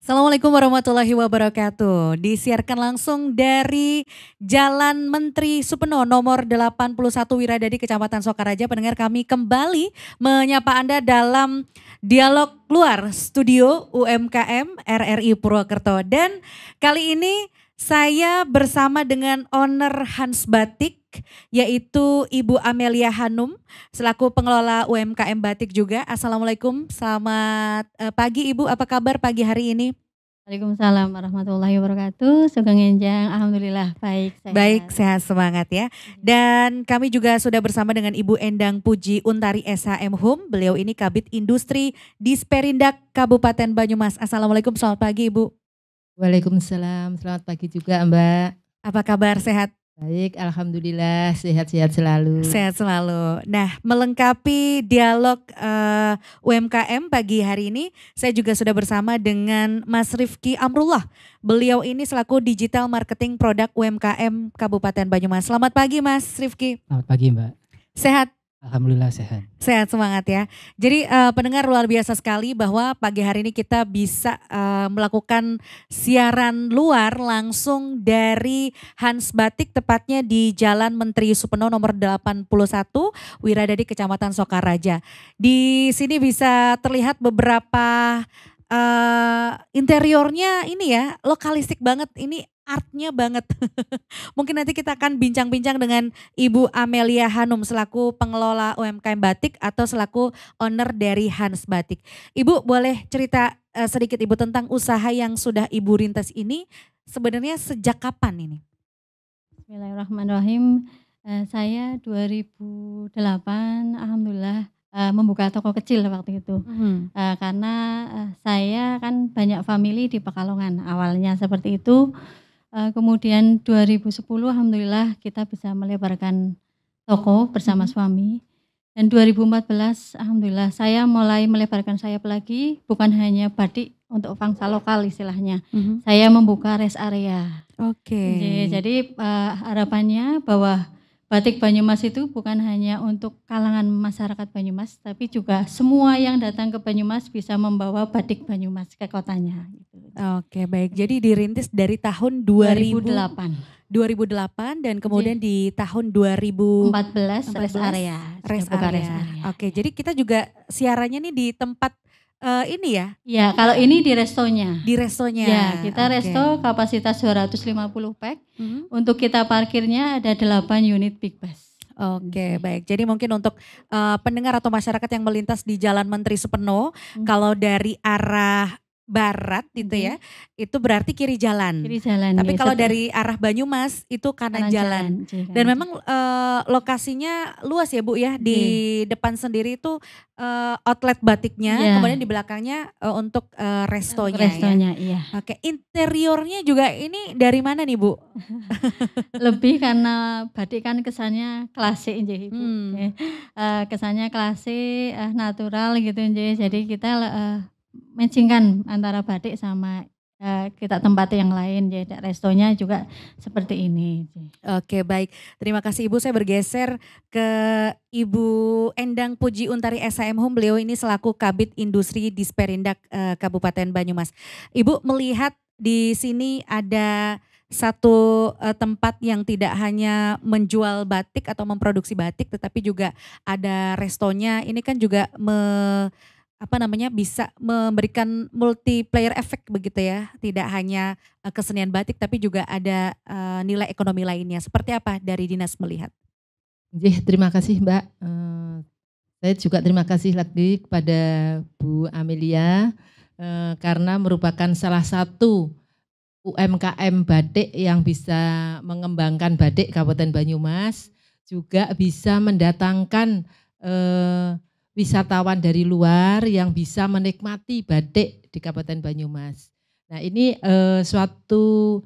Assalamualaikum warahmatullahi wabarakatuh. Disiarkan langsung dari Jalan Menteri Supeno nomor 81 Wiradadi Kecamatan Sokaraja. Pendengar, kami kembali menyapa Anda dalam dialog luar studio UMKM RRI Purwokerto. Dan kali ini saya bersama dengan owner Hans Batik, yaitu Ibu Amelia Hanum selaku pengelola UMKM Batik juga. Assalamualaikum, selamat pagi Ibu, apa kabar pagi hari ini? Waalaikumsalam warahmatullahi wabarakatuh. Sugeng Enjang, alhamdulillah baik sehat. Baik, sehat semangat ya. Dan kami juga sudah bersama dengan Ibu Endang Puji Untari SHM Hum. Beliau ini Kabid Industri Disperindak Kabupaten Banyumas. Assalamualaikum, selamat pagi Ibu. Waalaikumsalam, selamat pagi juga Mbak. Apa kabar, sehat? Baik, alhamdulillah sehat-sehat selalu. Sehat selalu. Nah, melengkapi dialog UMKM pagi hari ini, saya juga sudah bersama dengan Mas Rifki Amrullah. Beliau ini selaku Digital Marketing Produk UMKM Kabupaten Banyumas. Selamat pagi Mas Rifki. Selamat pagi Mbak. Sehat? Alhamdulillah sehat. Sehat, semangat ya. Jadi pendengar, luar biasa sekali bahwa pagi hari ini kita bisa melakukan siaran luar langsung dari Hans Batik, tepatnya di Jalan Menteri Supeno nomor 81 Wiradadi Kecamatan Sokaraja. Di sini bisa terlihat beberapa interiornya ini ya, lokalistik banget, ini artnya banget. Mungkin nanti kita akan bincang-bincang dengan Ibu Amelia Hanum selaku pengelola UMKM Batik atau selaku owner dari Hans Batik. Ibu boleh cerita sedikit Ibu tentang usaha yang sudah Ibu rintis ini sebenarnya sejak kapan ini? Bismillahirrahmanirrahim. Saya 2008 alhamdulillah membuka toko kecil waktu itu. Karena saya kan banyak family di Pekalongan awalnya seperti itu. Kemudian 2010 alhamdulillah kita bisa melebarkan toko bersama suami. Dan 2014 alhamdulillah saya mulai melebarkan sayap lagi, bukan hanya batik untuk pangsa lokal istilahnya. Saya membuka rest area. Oke. Jadi harapannya bahwa batik Banyumas itu bukan hanya untuk kalangan masyarakat Banyumas, tapi juga semua yang datang ke Banyumas bisa membawa batik Banyumas ke kotanya. Oke, baik. Jadi dirintis dari tahun 2008 dan kemudian di tahun 2014 rest area. Rest area. Oke, jadi kita juga siarannya nih di tempat ini ya? Ya, kalau ini di restonya. Di restonya. Ya, kita resto kapasitas 250 pack. Untuk kita parkirnya ada 8 unit big bus. Oke, baik. Jadi mungkin untuk pendengar atau masyarakat yang melintas di Jalan Menteri Supeno, kalau dari arah barat gitu ya, itu berarti kiri jalan. Kiri jalan. Tapi kalau dari arah Banyumas itu kanan jalan. Dan memang lokasinya luas ya Bu ya, di depan sendiri itu outlet batiknya, kemudian di belakangnya untuk restonya. Restonya, ya. Oke, interiornya juga ini dari mana nih Bu? Lebih karena batik kan kesannya klasik nggih Ibu. Kesannya klasik, natural gitu nggih. Jadi kita matchingkan antara batik sama kita tempat yang lain, jadi restonya juga seperti ini. Oke, baik, terima kasih Ibu. Saya bergeser ke Ibu Endang Puji Untari SHM Hum. Beliau ini selaku Kabid Industri Disperindak Kabupaten Banyumas. Ibu melihat di sini ada satu tempat yang tidak hanya menjual batik atau memproduksi batik, tetapi juga ada restonya. Ini kan juga bisa memberikan multiplayer effect begitu ya, tidak hanya kesenian batik tapi juga ada nilai ekonomi lainnya. Seperti apa dari dinas melihat? Terima kasih Mbak. Saya juga terima kasih lagi kepada Bu Amelia karena merupakan salah satu UMKM batik yang bisa mengembangkan batik Kabupaten Banyumas, juga bisa mendatangkan wisatawan dari luar yang bisa menikmati batik di Kabupaten Banyumas. Nah, ini suatu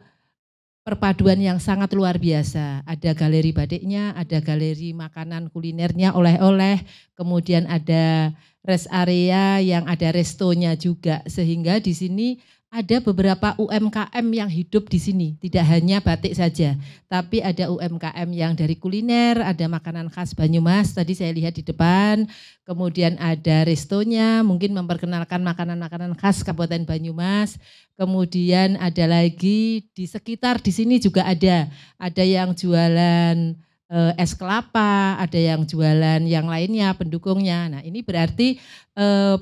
perpaduan yang sangat luar biasa. Ada galeri batiknya, ada galeri makanan kulinernya, oleh-oleh, kemudian ada rest area yang ada restonya juga, sehingga di sini ada beberapa UMKM yang hidup di sini, tidak hanya batik saja, tapi ada UMKM yang dari kuliner, ada makanan khas Banyumas, tadi saya lihat di depan, kemudian ada restonya, mungkin memperkenalkan makanan-makanan khas Kabupaten Banyumas, kemudian ada lagi di sekitar di sini juga ada yang jualan es kelapa, ada yang jualan yang lainnya, pendukungnya. Nah ini berarti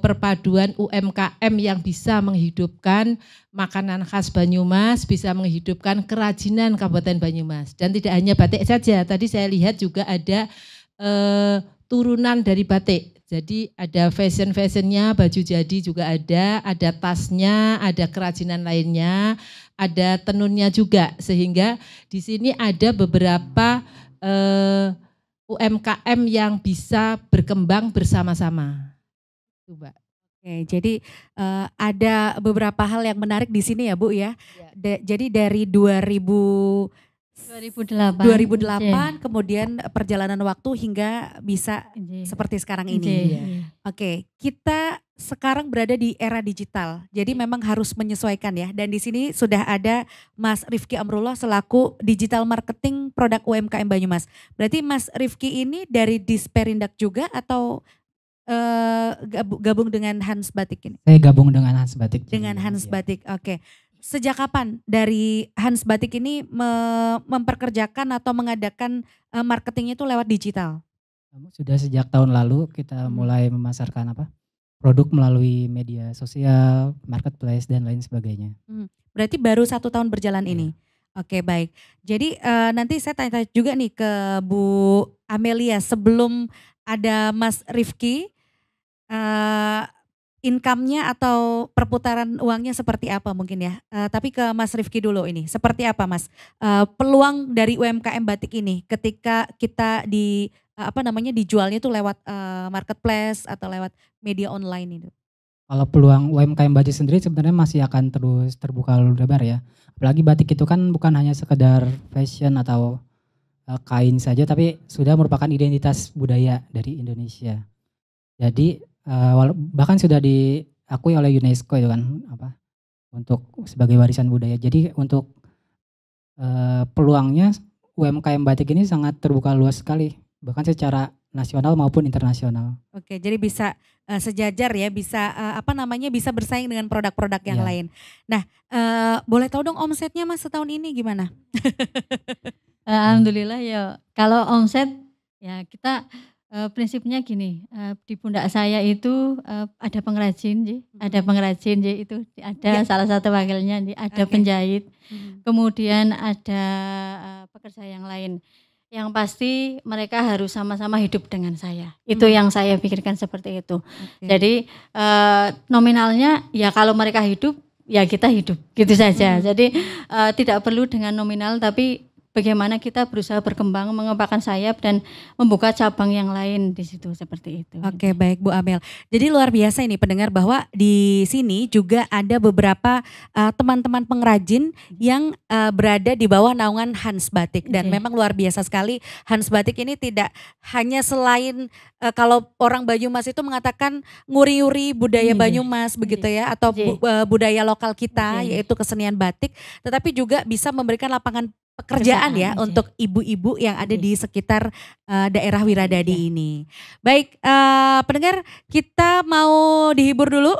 perpaduan UMKM yang bisa menghidupkan makanan khas Banyumas, bisa menghidupkan kerajinan Kabupaten Banyumas. Dan tidak hanya batik saja, tadi saya lihat juga ada turunan dari batik. Jadi ada fashion-fashionnya, baju jadi juga ada tasnya, ada kerajinan lainnya, ada tenunnya juga. Sehingga di sini ada beberapa UMKM yang bisa berkembang bersama-sama. Mbak. Oke, jadi ada beberapa hal yang menarik di sini ya Bu ya. Jadi dari 2008 kemudian perjalanan waktu hingga bisa seperti sekarang ini. Oke, kita sekarang berada di era digital. Jadi memang harus menyesuaikan ya. Dan di sini sudah ada Mas Rifki Amrullah selaku digital marketing produk UMKM Banyumas. Berarti Mas Rifki ini dari Disperindak juga atau gabung dengan Hans Batik ini? Saya gabung dengan Hans Batik. Dengan Hans Batik, oke. Sejak kapan dari Hans Batik ini memperkerjakan atau mengadakan marketingnya itu lewat digital? Sudah sejak tahun lalu kita mulai memasarkan produk melalui media sosial, marketplace dan lain sebagainya. Berarti baru 1 tahun berjalan ini? Oke, baik. Jadi nanti saya tanya juga nih ke Bu Amelia sebelum ada Mas Rifki, income-nya atau perputaran uangnya seperti apa mungkin ya. Tapi ke Mas Rifki dulu ini, seperti apa Mas peluang dari UMKM batik ini ketika kita dijualnya itu lewat marketplace atau lewat media online itu? Kalau peluang UMKM batik sendiri sebenarnya masih akan terus terbuka lebar ya. Apalagi batik itu kan bukan hanya sekedar fashion atau kain saja, tapi sudah merupakan identitas budaya dari Indonesia. Jadi bahkan sudah diakui oleh UNESCO itu kan untuk sebagai warisan budaya. Jadi untuk peluangnya UMKM batik ini sangat terbuka luas sekali, bahkan secara nasional maupun internasional. Oke, jadi bisa sejajar ya, bisa bisa bersaing dengan produk-produk yang lain. Nah, boleh tahu dong omsetnya Mas setahun ini gimana? Alhamdulillah ya, kalau omset ya kita prinsipnya gini, di pundak saya itu ada pengrajin, itu ada salah satu wakilnya, ada penjahit, kemudian ada pekerja yang lain. Yang pasti mereka harus sama-sama hidup dengan saya. Itu yang saya pikirkan seperti itu. Jadi nominalnya ya kalau mereka hidup ya kita hidup gitu saja. Jadi tidak perlu dengan nominal, tapi bagaimana kita berusaha berkembang, mengembangkan sayap dan membuka cabang yang lain di situ seperti itu. Oke, baik Bu Amel. Jadi luar biasa ini pendengar bahwa di sini juga ada beberapa teman-teman pengrajin yang berada di bawah naungan Hans Batik dan memang luar biasa sekali. Hans Batik ini tidak hanya selain kalau orang Banyumas itu mengatakan nguri-nguri budaya Banyumas begitu ya, atau budaya lokal kita yaitu kesenian batik, tetapi juga bisa memberikan lapangan pekerjaan ya untuk ibu-ibu yang ada di sekitar daerah Wiradadi ini. Baik, pendengar, kita mau dihibur dulu.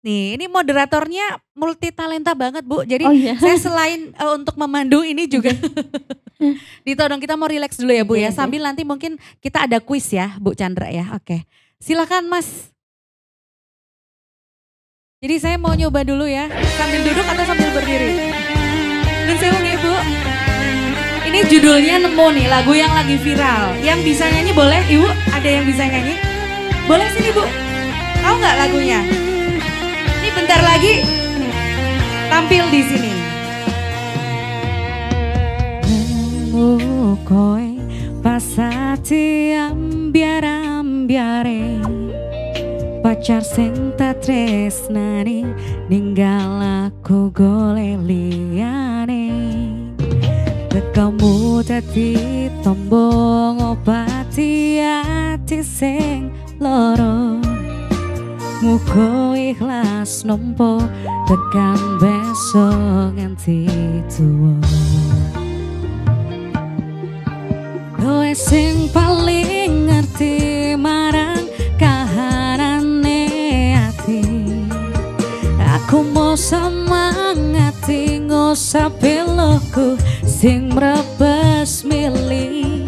Nih, ini moderatornya multi talenta banget Bu. Jadi saya selain untuk memandu ini juga ditodong, kita mau relax dulu ya Bu ya. Sambil nanti mungkin kita ada kuis ya Bu Chandra ya. Oke, silakan Mas. Jadi saya mau nyoba dulu ya, sambil duduk atau sambil berdiri. Dan saya Ibu, ini judulnya Nemu nih, lagu yang lagi viral. Yang bisa nyanyi boleh Ibu? Ada yang bisa nyanyi? Boleh sini Bu, tahu nggak lagunya? Ini bentar lagi tampil di sini. Nemu koe pasati ambiar-ambiare, pacar sing tak tresnani ninggal aku golek liyane. Kamu dadi tombong obati ati sing loro, muga ikhlas nompo tekan besok nganti tuwa. Kowe sing paling ngerti marang kahanane ati. Aku mau semangati ngusap piloku sing mrebes milih.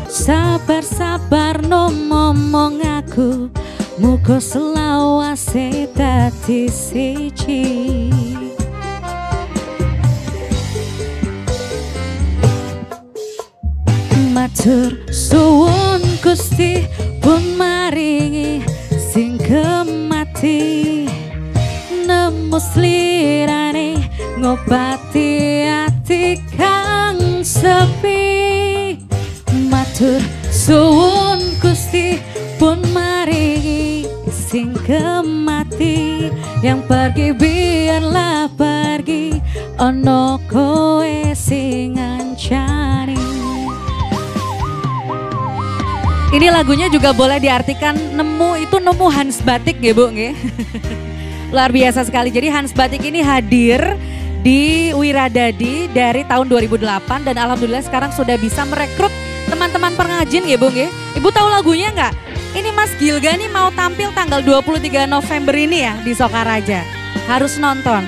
Sabar-sabar no ngomong aku, muga selawase dadi siji. Matur suwun Gusti pun maringi sing kemati, nemu slirane ngobati ati kang sepi. Matur suwun Gusti pun maringi sing kemati, yang pergi biarlah pergi, ono kowe sing ngancani. Ini lagunya juga boleh diartikan nemu itu nemu Hans Batik ya Bu nggih. Luar biasa sekali. Jadi Hans Batik ini hadir di Wiradadi dari tahun 2008 dan alhamdulillah sekarang sudah bisa merekrut teman-teman pengrajin ya Bu nggih. Ibu tahu lagunya enggak? Ini Mas Gilga nih mau tampil tanggal 23 November ini ya di Sokaraja. Harus nonton.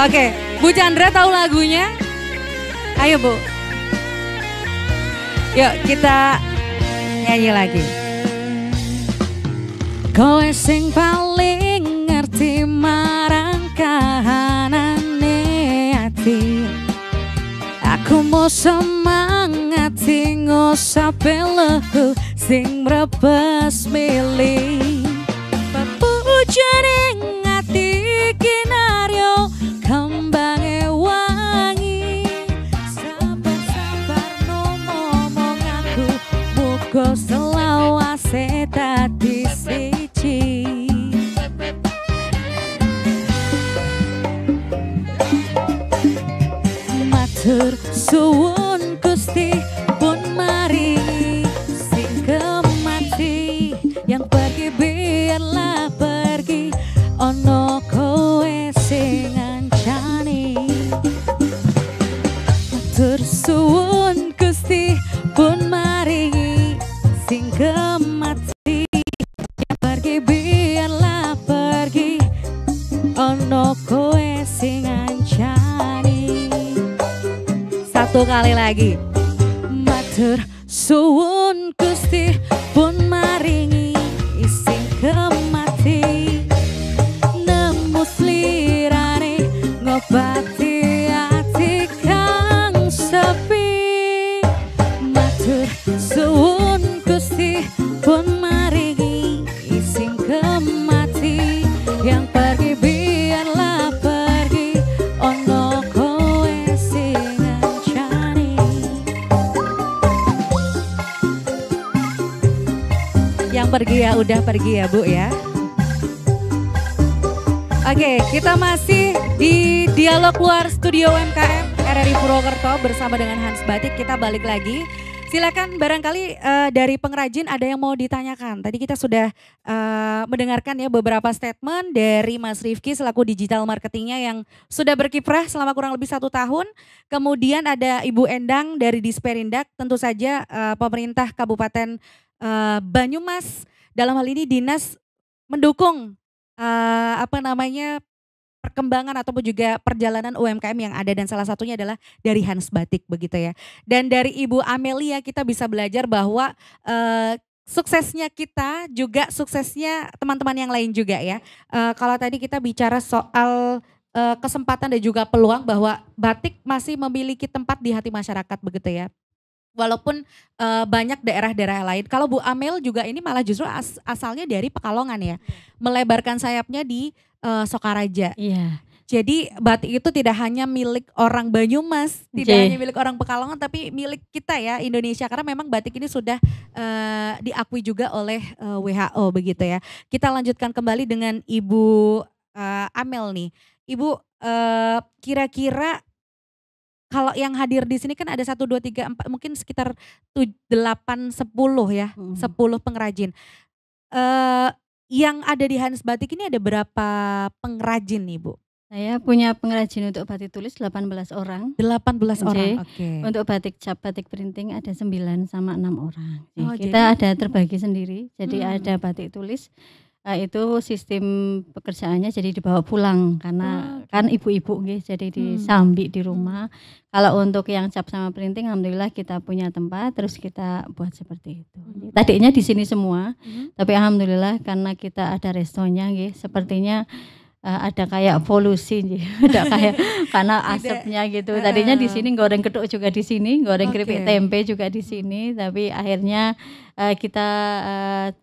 Oke, Bu Chandra tahu lagunya? Ayo Bu. Yuk kita nyanyi lagi. Kowe sing paling ngerti marang kahanane ati. Aku mau semangati ngusap lehu sing mrebes milih. Pepujane ngati kinaryo kembange wangi. Sabar-sabar no ngomong aku, muga selawase dadi siji. Matur suwun Gusti pun maringi sing kemati, yang pergi biarlah pergi, ono kowe sing ngancani. Matur suwun Gusti pun maringi sing kemati, yang pergi biarlah pergi, ono kowe sing ngancani. Satu kali lagi. Matur suwun Gusti pun maringi sing kemati, nemu slirane ngobati ati kang sepi. Matur suwun Gusti pun maringi sing kemati, yang pergi biarlah pergi, ono kowe sing ngancani. Yang pergi ya udah pergi ya Bu ya. Oke, kita masih di dialog luar studio UMKM RRI Purwokerto bersama dengan Hans Batik. Kita balik lagi. Silakan barangkali dari pengrajin ada yang mau ditanyakan. Tadi kita sudah mendengarkan ya beberapa statement dari Mas Rifki selaku digital marketingnya yang sudah berkiprah selama kurang lebih 1 tahun. Kemudian ada Ibu Endang dari Disperindak, tentu saja pemerintah Kabupaten Banyumas dalam hal ini dinas mendukung perkembangan ataupun juga perjalanan UMKM yang ada, dan salah satunya adalah dari Hans Batik begitu ya. Dan dari Ibu Amelia kita bisa belajar bahwa suksesnya kita juga suksesnya teman-teman yang lain juga ya. Kalau tadi kita bicara soal kesempatan dan juga peluang bahwa batik masih memiliki tempat di hati masyarakat begitu ya. Walaupun banyak daerah-daerah lain. Kalau Bu Amel juga ini malah justru asalnya dari Pekalongan ya. Melebarkan sayapnya di Sokaraja. Iya. Jadi batik itu tidak hanya milik orang Banyumas, tidak hanya milik orang Pekalongan, tapi milik kita ya Indonesia. Karena memang batik ini sudah diakui juga oleh WHO begitu ya. Kita lanjutkan kembali dengan Ibu Amel nih. Ibu kira-kira kalau yang hadir di sini kan ada 1, 2, 3, 4 mungkin sekitar 8, 10 ya, 10 pengrajin. yang ada di Hans Batik ini ada berapa pengrajin nih Bu? Saya punya pengrajin untuk batik tulis 18 orang. 18 orang, Oke. oke. Untuk batik cap, batik printing ada 9 sama 6 orang. Oh, Kita ada terbagi sendiri. Jadi ada batik tulis itu sistem pekerjaannya jadi dibawa pulang karena kan ibu-ibu nggih, jadi disambi di rumah. Kalau untuk yang cap sama printing alhamdulillah kita punya tempat terus kita buat seperti itu. Tadinya di sini semua, tapi alhamdulillah karena kita ada restonya nggih, sepertinya ada kayak polusi ada kayak karena asapnya gitu. Tadinya di sini goreng geduk juga di sini, goreng keripik tempe juga di sini, tapi akhirnya kita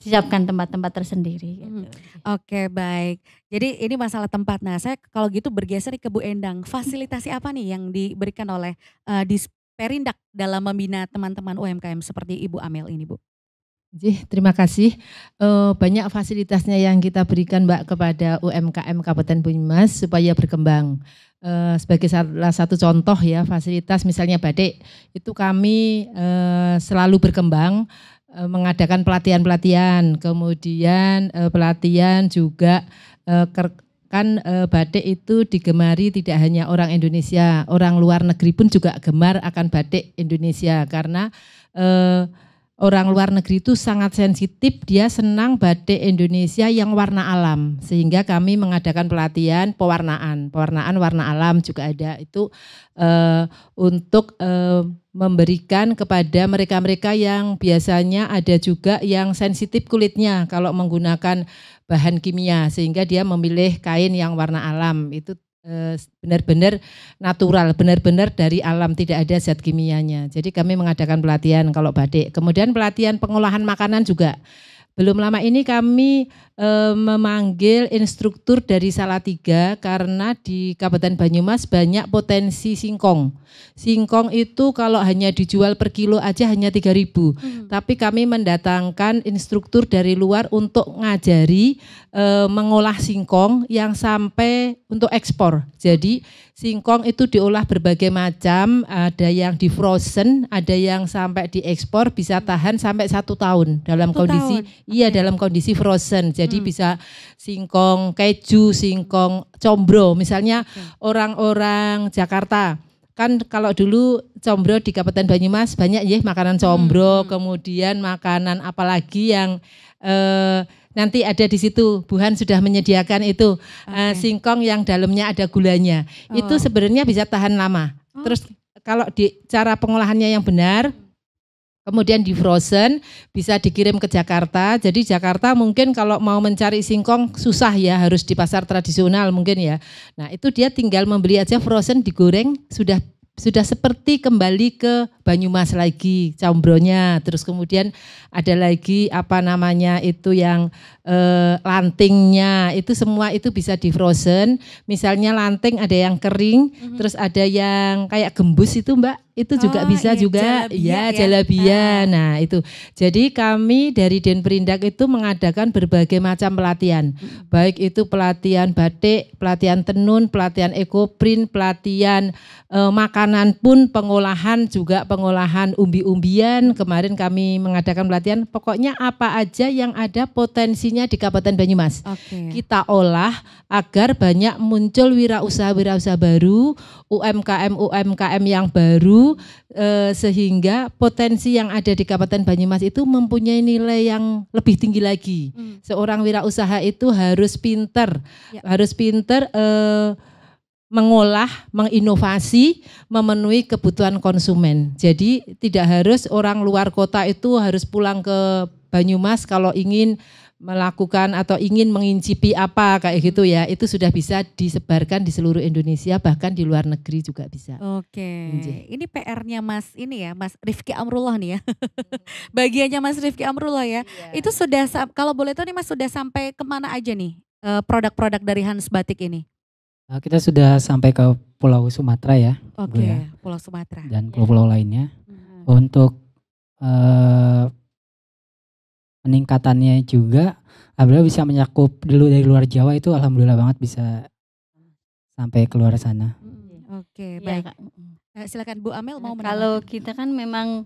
siapkan tempat-tempat tersendiri gitu. Oke, baik. Jadi ini masalah tempat. Nah, saya kalau gitu bergeser ke Bu Endang. Fasilitasi apa nih yang diberikan oleh Disperindak dalam membina teman-teman UMKM seperti Ibu Amel ini, Bu? Terima kasih. Banyak fasilitasnya yang kita berikan Mbak kepada UMKM Kabupaten Banyumas supaya berkembang. Sebagai salah satu contoh ya, fasilitas misalnya batik itu kami selalu berkembang, mengadakan pelatihan-pelatihan, kemudian pelatihan juga kan batik itu digemari tidak hanya orang Indonesia, orang luar negeri pun juga gemar akan batik Indonesia karena orang luar negeri itu sangat sensitif, dia senang batik Indonesia yang warna alam, sehingga kami mengadakan pelatihan pewarnaan warna alam juga ada itu untuk memberikan kepada mereka-mereka yang biasanya ada juga yang sensitif kulitnya kalau menggunakan bahan kimia, sehingga dia memilih kain yang warna alam itu benar-benar natural, benar-benar dari alam, tidak ada zat kimianya. Jadi kami mengadakan pelatihan kalau batik. Kemudian pelatihan pengolahan makanan juga. Belum lama ini kami memanggil instruktur dari Salatiga karena di Kabupaten Banyumas banyak potensi singkong. Singkong itu kalau hanya dijual per kilo aja hanya 3.000. Tapi kami mendatangkan instruktur dari luar untuk ngajari mengolah singkong yang sampai untuk ekspor. Jadi singkong itu diolah berbagai macam, ada yang di frozen, ada yang sampai diekspor bisa tahan sampai 1 tahun dalam kondisi dalam kondisi frozen. Jadi bisa singkong keju, singkong combro. Misalnya orang-orang Jakarta kan kalau dulu combro di Kabupaten Banyumas banyak ya makanan combro, kemudian makanan apalagi yang nanti ada di situ, Buhan sudah menyediakan itu singkong yang dalamnya ada gulanya. Itu sebenarnya bisa tahan lama. Terus kalau di cara pengolahannya yang benar, kemudian di frozen bisa dikirim ke Jakarta. Jadi Jakarta mungkin kalau mau mencari singkong susah ya, harus di pasar tradisional mungkin ya. Nah itu dia tinggal membeli aja frozen, digoreng sudah seperti kembali ke Banyumas lagi combronya. Terus kemudian ada lagi apa namanya itu yang lantingnya, itu semua itu bisa di frozen. Misalnya lanting ada yang kering, terus ada yang kayak gembus itu Mbak, itu juga bisa juga jalabia. Nah itu, jadi kami dari Denperindak itu mengadakan berbagai macam pelatihan, baik itu pelatihan batik, pelatihan tenun, pelatihan ekoprint, pelatihan makanan pun, pengolahan juga pengolahan umbi-umbian. Kemarin kami mengadakan pelatihan, pokoknya apa aja yang ada potensinya di Kabupaten Banyumas. Kita olah agar banyak muncul wirausaha-wirausaha baru, UMKM yang baru, sehingga potensi yang ada di Kabupaten Banyumas itu mempunyai nilai yang lebih tinggi lagi. Seorang wirausaha itu harus pinter, mengolah, menginovasi, memenuhi kebutuhan konsumen. Jadi tidak harus orang luar kota itu harus pulang ke Banyumas kalau ingin melakukan atau ingin mengincipi apa kayak gitu ya, itu sudah bisa disebarkan di seluruh Indonesia, bahkan di luar negeri juga bisa. Ini PR-nya Mas ini ya, Mas Rifki Amrullah nih ya. Bagiannya Mas Rifki Amrullah ya. Itu sudah, kalau boleh tahu nih Mas, sudah sampai kemana aja nih produk-produk dari Hans Batik ini? Kita sudah sampai ke Pulau Sumatera ya. Pulau Sumatera. Dan pulau-pulau lainnya. Untuk peningkatannya juga, alhamdulillah bisa mencakup dulu dari luar Jawa, itu alhamdulillah banget bisa sampai keluar sana. Baik. Silakan Bu Amel mau menambahkan. Kalau kita kan memang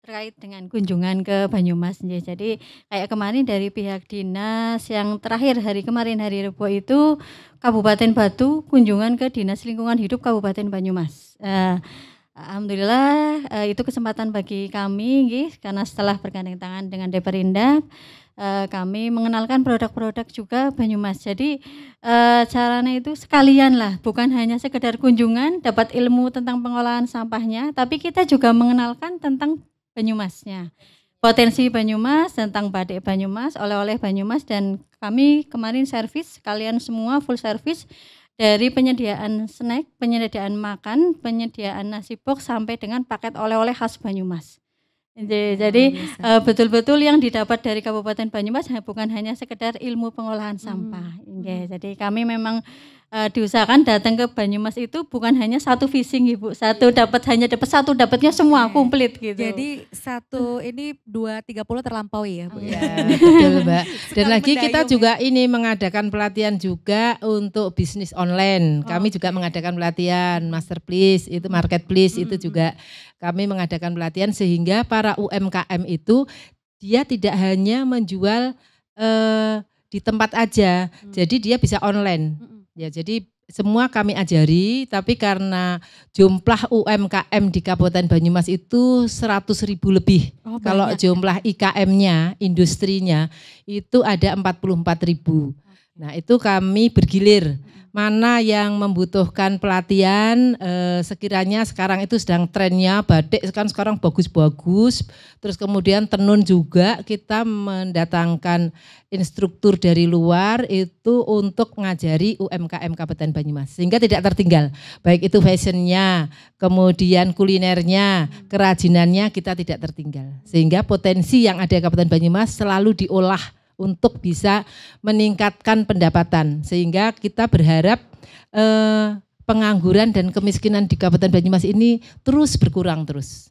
terkait dengan kunjungan ke Banyumas nggih. Jadi kayak kemarin dari pihak dinas yang terakhir hari kemarin hari Rebo itu Kabupaten Batu kunjungan ke Dinas Lingkungan Hidup Kabupaten Banyumas. Alhamdulillah itu kesempatan bagi kami nggih, karena setelah bergandeng tangan dengan Deperindak kami mengenalkan produk-produk juga Banyumas. Jadi caranya itu sekalian lah, bukan hanya sekedar kunjungan dapat ilmu tentang pengolahan sampahnya, tapi kita juga mengenalkan tentang Banyumasnya, potensi Banyumas, tentang batik Banyumas, oleh-oleh Banyumas, dan kami kemarin servis kalian semua full service dari penyediaan snack, penyediaan makan, penyediaan nasi box sampai dengan paket oleh-oleh khas Banyumas. Jadi betul-betul yang didapat dari Kabupaten Banyumas bukan hanya sekedar ilmu pengolahan sampah. Jadi kami memang diusahakan datang ke Banyumas itu bukan hanya satu fishing Ibu, hanya dapat satu, dapatnya semua komplit gitu. Jadi satu ini 2.30 terlampaui ya Bu. Ya, betul Mbak. Dan lagi kita juga ini mengadakan pelatihan juga untuk bisnis online. Kami juga mengadakan pelatihan Masterplace, itu Marketplace, itu juga kami mengadakan pelatihan sehingga para UMKM itu dia tidak hanya menjual di tempat aja, jadi dia bisa online. Ya, jadi semua kami ajari, tapi karena jumlah UMKM di Kabupaten Banyumas itu 100.000 lebih. Kalau jumlah IKM-nya, industrinya itu ada 44.000. Nah, itu kami bergilir. Mana yang membutuhkan pelatihan, sekiranya sekarang itu sedang trennya batik kan sekarang bagus-bagus, terus kemudian tenun juga kita mendatangkan instruktur dari luar itu untuk mengajari UMKM Kabupaten Banyumas sehingga tidak tertinggal, baik itu fashionnya, kemudian kulinernya, kerajinannya kita tidak tertinggal, sehingga potensi yang ada di Kabupaten Banyumas selalu diolah untuk bisa meningkatkan pendapatan, sehingga kita berharap pengangguran dan kemiskinan di Kabupaten Banyumas ini terus berkurang terus.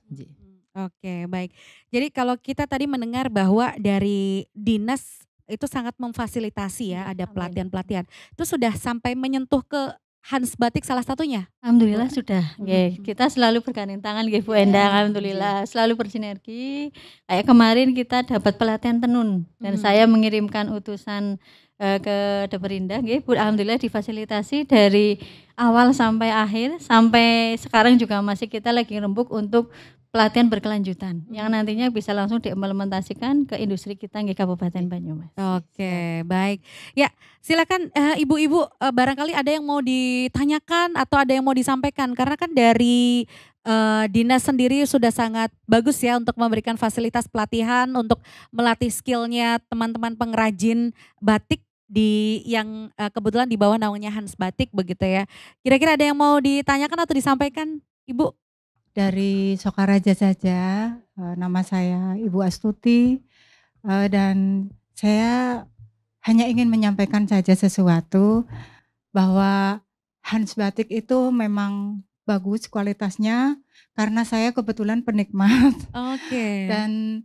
Oke, baik. Jadi kalau kita tadi mendengar bahwa dari dinas itu sangat memfasilitasi ya, ada pelatihan-pelatihan. Itu sudah sampai menyentuh ke Hans Batik salah satunya? Alhamdulillah sudah. Kita selalu bergandeng tangan Bu Endang, alhamdulillah selalu bersinergi. Kayak kemarin kita dapat pelatihan tenun dan saya mengirimkan utusan ke Deperindak, alhamdulillah difasilitasi dari awal sampai akhir, sampai sekarang juga masih kita lagi rembuk untuk pelatihan berkelanjutan yang nantinya bisa langsung diimplementasikan ke industri kita di Kabupaten Banyumas. Oke, baik. Ya, silakan ibu-ibu, barangkali ada yang mau ditanyakan atau ada yang mau disampaikan, karena kan dari dinas sendiri sudah sangat bagus ya untuk memberikan fasilitas pelatihan untuk melatih skillnya teman-teman pengrajin batik yang kebetulan di bawah naungnya Hans Batik begitu ya. Kira-kira ada yang mau ditanyakan atau disampaikan, Ibu? Dari Sokaraja saja, nama saya Ibu Astuti, dan saya hanya ingin menyampaikan saja sesuatu bahwa Hans Batik itu memang bagus kualitasnya karena saya kebetulan penikmat. Dan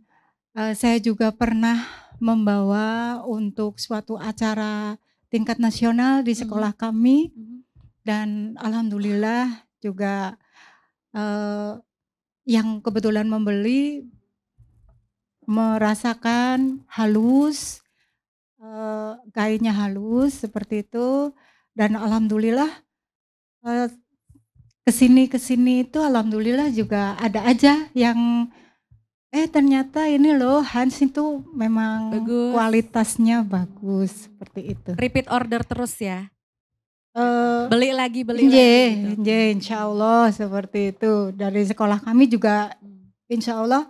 saya juga pernah membawa untuk suatu acara tingkat nasional di sekolah kami, dan alhamdulillah juga yang kebetulan membeli merasakan halus, kainnya halus seperti itu, dan alhamdulillah kesini itu alhamdulillah juga ada aja yang ternyata ini loh Hans itu memang bagus, kualitasnya bagus seperti itu. Repeat order terus ya? Beli lagi. Insya Allah seperti itu. Dari sekolah kami juga insya Allah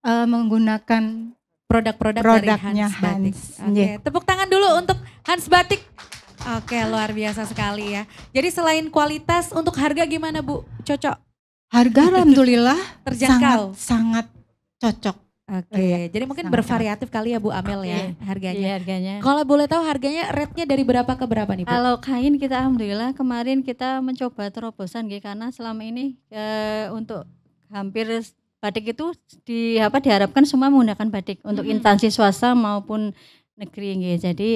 menggunakan produknya Hans Batik. Tepuk tangan dulu untuk Hans Batik. Oke, luar biasa sekali ya. Jadi selain kualitas, untuk harga gimana Bu? Cocok? Harga alhamdulillah terjangkau, sangat cocok. Oke, jadi mungkin bervariatif kali ya Bu Amel ya harganya. Iya, harganya. Kalau boleh tahu harganya rate-nya dari berapa ke berapa nih Bu? Kalau kain kita alhamdulillah kemarin kita mencoba terobosan karena selama ini untuk hampir batik itu diharapkan semua menggunakan batik untuk instansi swasta maupun negeri nggih. Jadi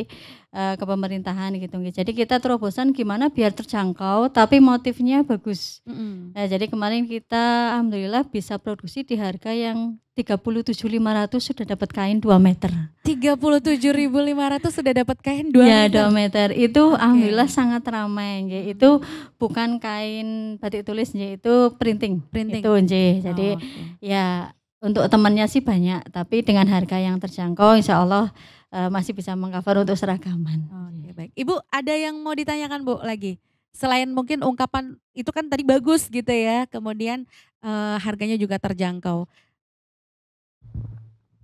ke pemerintahan gitu nggih. Jadi kita terobosan gimana biar terjangkau tapi motifnya bagus. Nah, jadi kemarin kita alhamdulillah bisa produksi di harga yang 37.500 sudah dapat kain 2 meter. 37.500 sudah dapat kain 2 ya, meter. 2 meter. Itu alhamdulillah sangat ramai nggih. Itu bukan kain batik tulis nggih, itu printing. Itu nggih. Jadi ya untuk temannya sih banyak, tapi dengan harga yang terjangkau insya Allah masih bisa mengcover untuk seragaman. Oke, baik. Ibu ada yang mau ditanyakan Bu lagi? Selain mungkin ungkapan itu kan tadi bagus gitu ya, kemudian harganya juga terjangkau.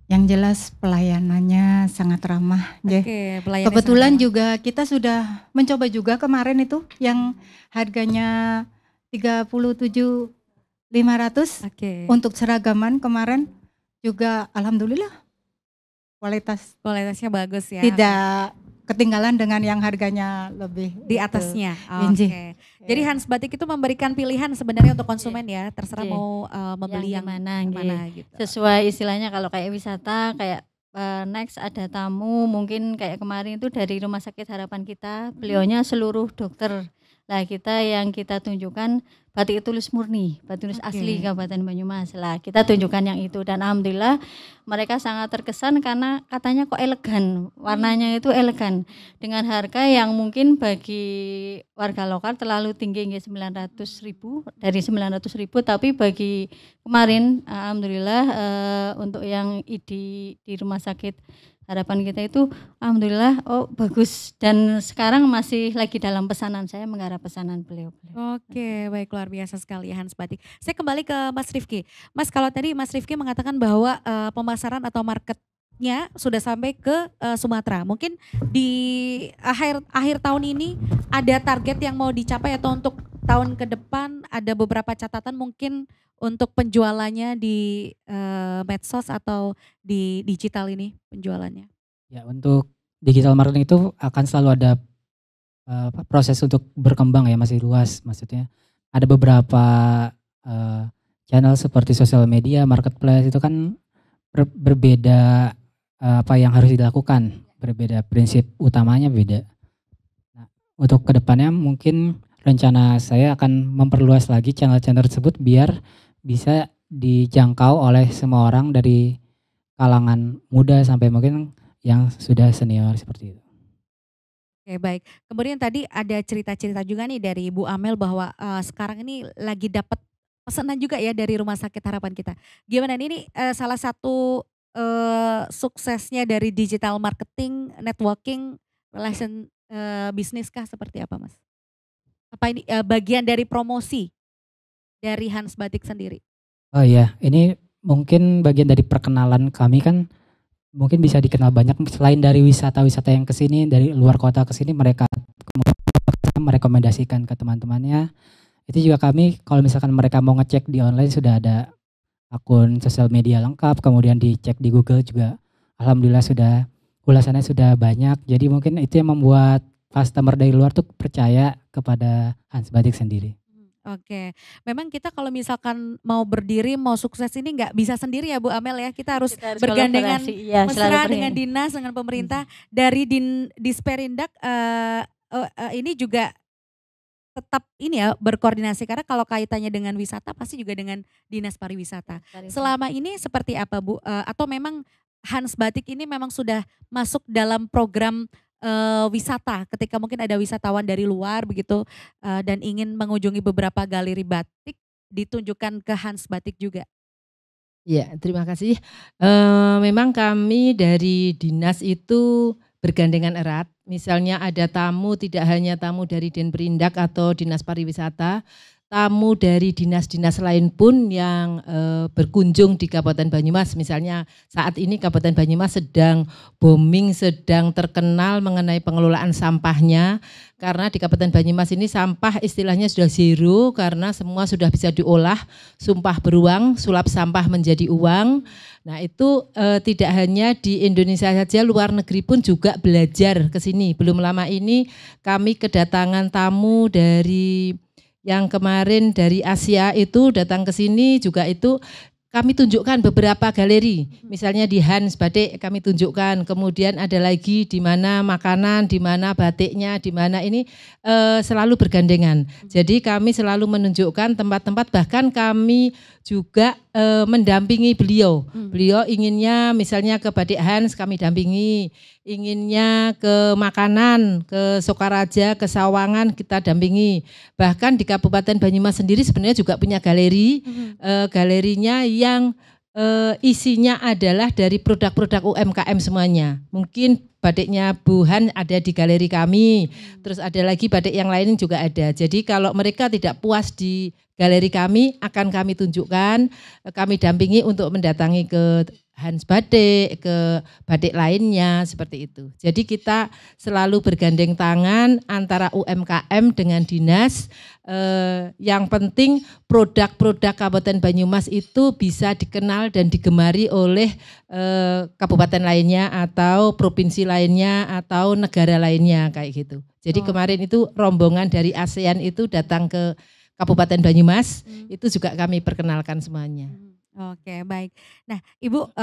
Yang jelas pelayanannya sangat ramah. Oke, pelayanannya kebetulan sangat juga kita sudah mencoba juga kemarin itu yang harganya 37.500 untuk seragaman kemarin juga alhamdulillah kualitasnya bagus ya. Tidak ketinggalan dengan yang harganya lebih di atasnya. Oke. Jadi Hans Batik itu memberikan pilihan sebenarnya untuk konsumen ya, terserah mau membeli yang mana gitu. Sesuai istilahnya kalau kayak wisata kayak next ada tamu mungkin kayak kemarin itu dari Rumah Sakit Harapan kita, beliaunya seluruh dokter. Lah kita yang kita tunjukkan batik tulis murni, batik tulis asli Kabupaten Banyumas. Lah kita tunjukkan yang itu dan alhamdulillah mereka sangat terkesan karena katanya kok elegan, warnanya itu elegan dengan harga yang mungkin bagi warga lokal terlalu tinggi nggih 900.000 dari 900.000, tapi bagi kemarin alhamdulillah untuk yang di Rumah Sakit Harapan kita itu alhamdulillah bagus dan sekarang masih lagi dalam pesanan, saya menggarap pesanan beliau. Oke, baik, luar biasa sekali Hans Batik. Saya kembali ke Mas Rifki. Mas, kalau tadi Mas Rifki mengatakan bahwa pemasaran atau marketnya sudah sampai ke Sumatera. Mungkin di akhir tahun ini ada target yang mau dicapai atau untuk tahun ke depan ada beberapa catatan mungkin untuk penjualannya di medsos atau di digital ini penjualannya? Ya, untuk digital marketing itu akan selalu ada proses untuk berkembang ya, masih luas maksudnya. Ada beberapa channel seperti sosial media, marketplace itu kan berbeda apa yang harus dilakukan, berbeda prinsip utamanya beda. Nah, untuk kedepannya mungkin rencana saya akan memperluas lagi channel-channel tersebut biar bisa dijangkau oleh semua orang dari kalangan muda sampai mungkin yang sudah senior seperti itu. Oke, baik. Kemudian tadi ada cerita-cerita juga nih dari Ibu Amel bahwa sekarang ini lagi dapat pesanan juga ya dari Rumah Sakit Harapan kita. Gimana ini salah satu suksesnya dari digital marketing, networking, relation bisnis kah seperti apa Mas? Apa ini bagian dari promosi dari Hans Batik sendiri? Oh iya, ini mungkin bagian dari perkenalan kami kan mungkin bisa dikenal banyak selain dari wisata-wisata yang kesini dari luar kota kesini mereka merekomendasikan ke teman-temannya. Itu juga kami kalau misalkan mereka mau ngecek di online sudah ada akun sosial media lengkap, kemudian dicek di Google juga alhamdulillah sudah ulasannya sudah banyak. Jadi mungkin itu yang membuat customer dari luar tuh percaya kepada Hans Batik sendiri. Oke, memang kita kalau misalkan mau berdiri, mau sukses ini nggak bisa sendiri ya Bu Amel ya. Kita harus bergandengan mesra dengan dinas, dengan pemerintah. Dari Disperindak ini juga tetap ini ya berkoordinasi karena kalau kaitannya dengan wisata pasti juga dengan dinas pariwisata. Selama ini seperti apa Bu? Atau memang Hans Batik ini memang sudah masuk dalam program wisata ketika mungkin ada wisatawan dari luar begitu dan ingin mengunjungi beberapa galeri batik ditunjukkan ke Hans Batik juga? Ya, terima kasih. Memang kami dari dinas itu bergandengan erat. Misalnya ada tamu, tidak hanya tamu dari Denperindak atau Dinas Pariwisata, tamu dari dinas-dinas lain pun yang berkunjung di Kabupaten Banyumas. Misalnya saat ini Kabupaten Banyumas sedang booming, sedang terkenal mengenai pengelolaan sampahnya. Karena di Kabupaten Banyumas ini sampah istilahnya sudah zero karena semua sudah bisa diolah, sumpah beruang, sulap sampah menjadi uang. Nah itu tidak hanya di Indonesia saja, luar negeri pun juga belajar ke sini. Belum lama ini kami kedatangan tamu dari yang kemarin dari Asia itu datang ke sini juga itu kami tunjukkan beberapa galeri, misalnya di Hans Batik kami tunjukkan, kemudian ada lagi di mana makanan, di mana batiknya, di mana ini selalu bergandengan. Jadi kami selalu menunjukkan tempat-tempat, bahkan kami juga mendampingi beliau. Beliau inginnya misalnya ke Batik Hans kami dampingi, inginnya ke makanan, ke Sokaraja, ke Sawangan kita dampingi. Bahkan di Kabupaten Banyumas sendiri sebenarnya juga punya galeri, galerinya yang isinya adalah dari produk-produk UMKM semuanya. Mungkin batiknya Buhan ada di galeri kami, terus ada lagi batik yang lain juga ada. Jadi kalau mereka tidak puas di galeri kami, akan kami tunjukkan, kami dampingi untuk mendatangi ke Hans Batik, ke batik lainnya, seperti itu. Jadi kita selalu bergandeng tangan antara UMKM dengan dinas. Yang penting produk-produk Kabupaten Banyumas itu bisa dikenal dan digemari oleh kabupaten lainnya atau provinsi lainnya atau negara lainnya kayak gitu. Jadi kemarin itu rombongan dari ASEAN itu datang ke Kabupaten Banyumas, itu juga kami perkenalkan semuanya. Oke, baik. Nah, Ibu,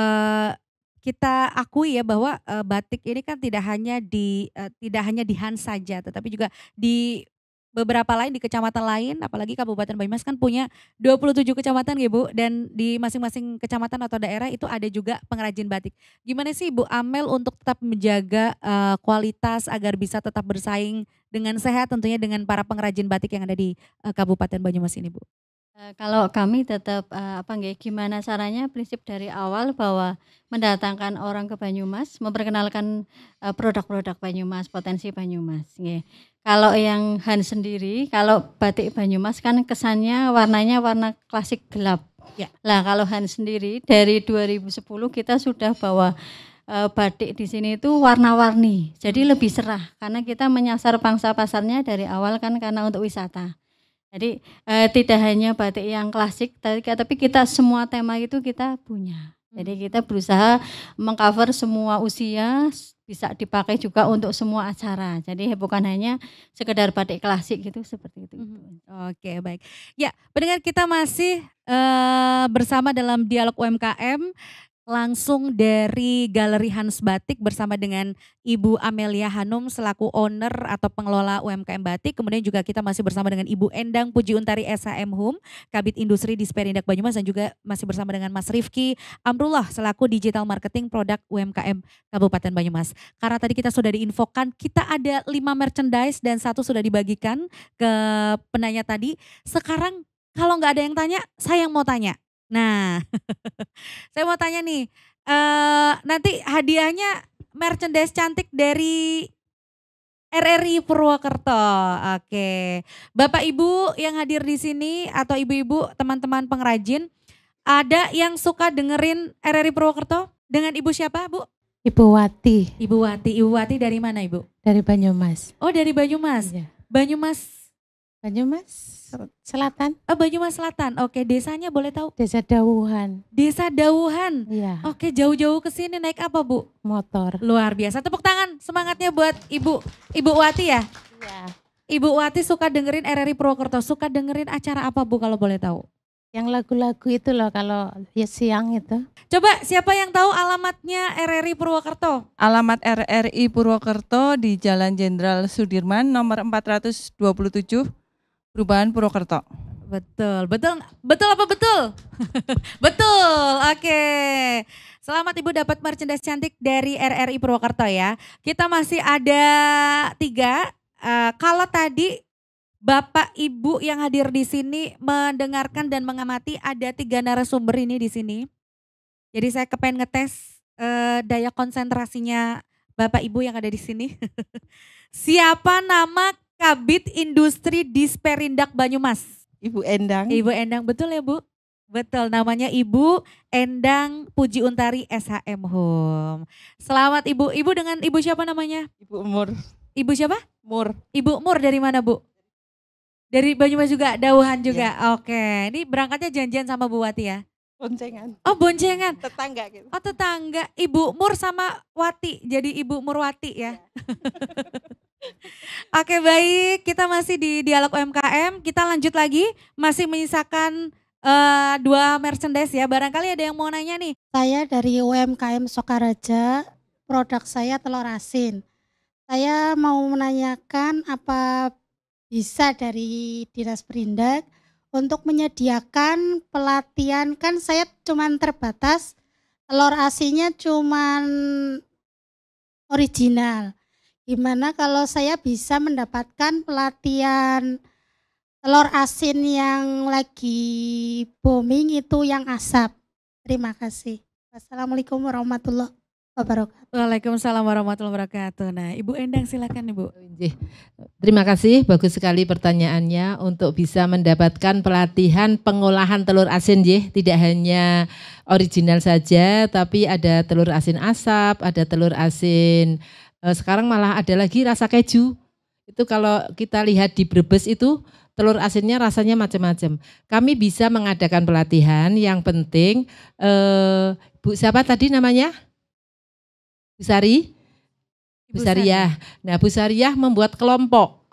kita akui ya bahwa batik ini kan tidak hanya di Hans saja, tetapi juga di beberapa lain, di kecamatan lain, apalagi Kabupaten Banyumas kan punya 27 kecamatan ya Bu, dan di masing-masing kecamatan atau daerah itu ada juga pengrajin batik. Gimana sih Bu Amel untuk tetap menjaga kualitas agar bisa tetap bersaing dengan sehat tentunya dengan para pengrajin batik yang ada di Kabupaten Banyumas ini Bu? Kalau kami tetap gimana caranya, prinsip dari awal bahwa mendatangkan orang ke Banyumas, memperkenalkan produk-produk Banyumas, potensi Banyumas. Nggih. Kalau yang Hans sendiri, kalau batik Banyumas kan kesannya warnanya warna klasik gelap. Ya. Lah kalau Hans sendiri dari 2010 kita sudah bawa batik di sini itu warna-warni, jadi lebih cerah karena kita menyasar pangsa pasarnya dari awal kan karena untuk wisata. Jadi tidak hanya batik yang klasik, tapi kita semua tema itu kita punya. Jadi kita berusaha mengcover semua usia, bisa dipakai juga untuk semua acara. Jadi bukan hanya sekedar batik klasik gitu, seperti itu. Oke, baik. Ya, pendengar, kita masih bersama dalam dialog UMKM. Langsung dari Galeri Hans Batik bersama dengan Ibu Amelia Hanum selaku owner atau pengelola UMKM Batik. Kemudian juga kita masih bersama dengan Ibu Endang Puji Untari SHM Hum, Kabid Industri di Disperindak Banyumas, dan juga masih bersama dengan Mas Rifki Amrullah selaku Digital Marketing Produk UMKM Kabupaten Banyumas. Karena tadi kita sudah diinfokan, kita ada 5 merchandise dan 1 sudah dibagikan ke penanya tadi. Sekarang kalau nggak ada yang tanya, saya yang mau tanya. Nah, saya mau tanya nih, nanti hadiahnya merchandise cantik dari RRI Purwokerto. Oke, Bapak Ibu yang hadir di sini atau ibu-ibu teman-teman pengrajin, ada yang suka dengerin RRI Purwokerto dengan Ibu siapa Bu? Ibu Wati. Ibu Wati. Ibu Wati dari mana Ibu? Dari Banyumas. Oh, dari Banyumas. Iya. Banyumas Selatan. Oh, Banyumas Selatan. Oke, desanya boleh tahu? Desa Dawuhan. Desa Dawuhan. Iya. Oke, jauh-jauh ke sini naik apa Bu? Motor. Luar biasa. Tepuk tangan semangatnya buat Ibu Wati ya. Iya. Ibu Wati suka dengerin RRI Purwokerto. Suka dengerin acara apa Bu kalau boleh tahu? Yang lagu-lagu itu loh kalau ya siang itu. Coba siapa yang tahu alamatnya RRI Purwokerto? Alamat RRI Purwokerto di Jalan Jenderal Sudirman nomor 427, Perubahan Purwokerto. Betul apa betul? Betul, oke. Selamat Ibu dapat merchandise cantik dari RRI Purwokerto ya. Kita masih ada 3. Kalau tadi Bapak Ibu yang hadir di sini mendengarkan dan mengamati, ada 3 narasumber ini di sini. Jadi saya kepengen ngetes daya konsentrasinya Bapak Ibu yang ada di sini. Siapa nama Kabid Industri Disperindak Banyumas? Ibu Endang. Ibu Endang, betul ya Bu? Betul, namanya Ibu Endang Puji Untari SHM Hum. Selamat Ibu. Ibu dengan Ibu siapa namanya? Ibu Mur. Ibu siapa? Mur. Ibu Mur dari mana Bu? Dari Banyumas juga, Dawuhan juga. Ya. Oke, ini berangkatnya janjian sama Bu Wati ya? Boncengan. Oh, boncengan. Tetangga gitu. Oh, tetangga. Ibu Mur sama Wati, jadi Ibu Murwati ya. Oke, baik, kita masih di dialog UMKM. Kita lanjut lagi, masih menyisakan dua merchandise ya. Barangkali ada yang mau nanya nih. Saya dari UMKM Sokaraja, produk saya telur asin. Saya mau menanyakan apa bisa dari Dinas Perindak untuk menyediakan pelatihan, kan saya cuman terbatas telur asinnya cuman original. Gimana kalau saya bisa mendapatkan pelatihan telur asin yang lagi booming itu yang asap. Terima kasih. Wassalamualaikum warahmatullahi wabarakatuh. Waalaikumsalam warahmatullahi wabarakatuh. Nah, Ibu Endang silakan Ibu. Terima kasih, bagus sekali pertanyaannya untuk bisa mendapatkan pelatihan pengolahan telur asin tidak hanya original saja, tapi ada telur asin asap, ada telur asin, sekarang malah ada lagi rasa keju. Itu kalau kita lihat di Brebes itu telur asinnya rasanya macam-macam. Kami bisa mengadakan pelatihan, yang penting Bu siapa tadi namanya? Bu Sari? Bu Sariah. Nah, Bu Sariah membuat kelompok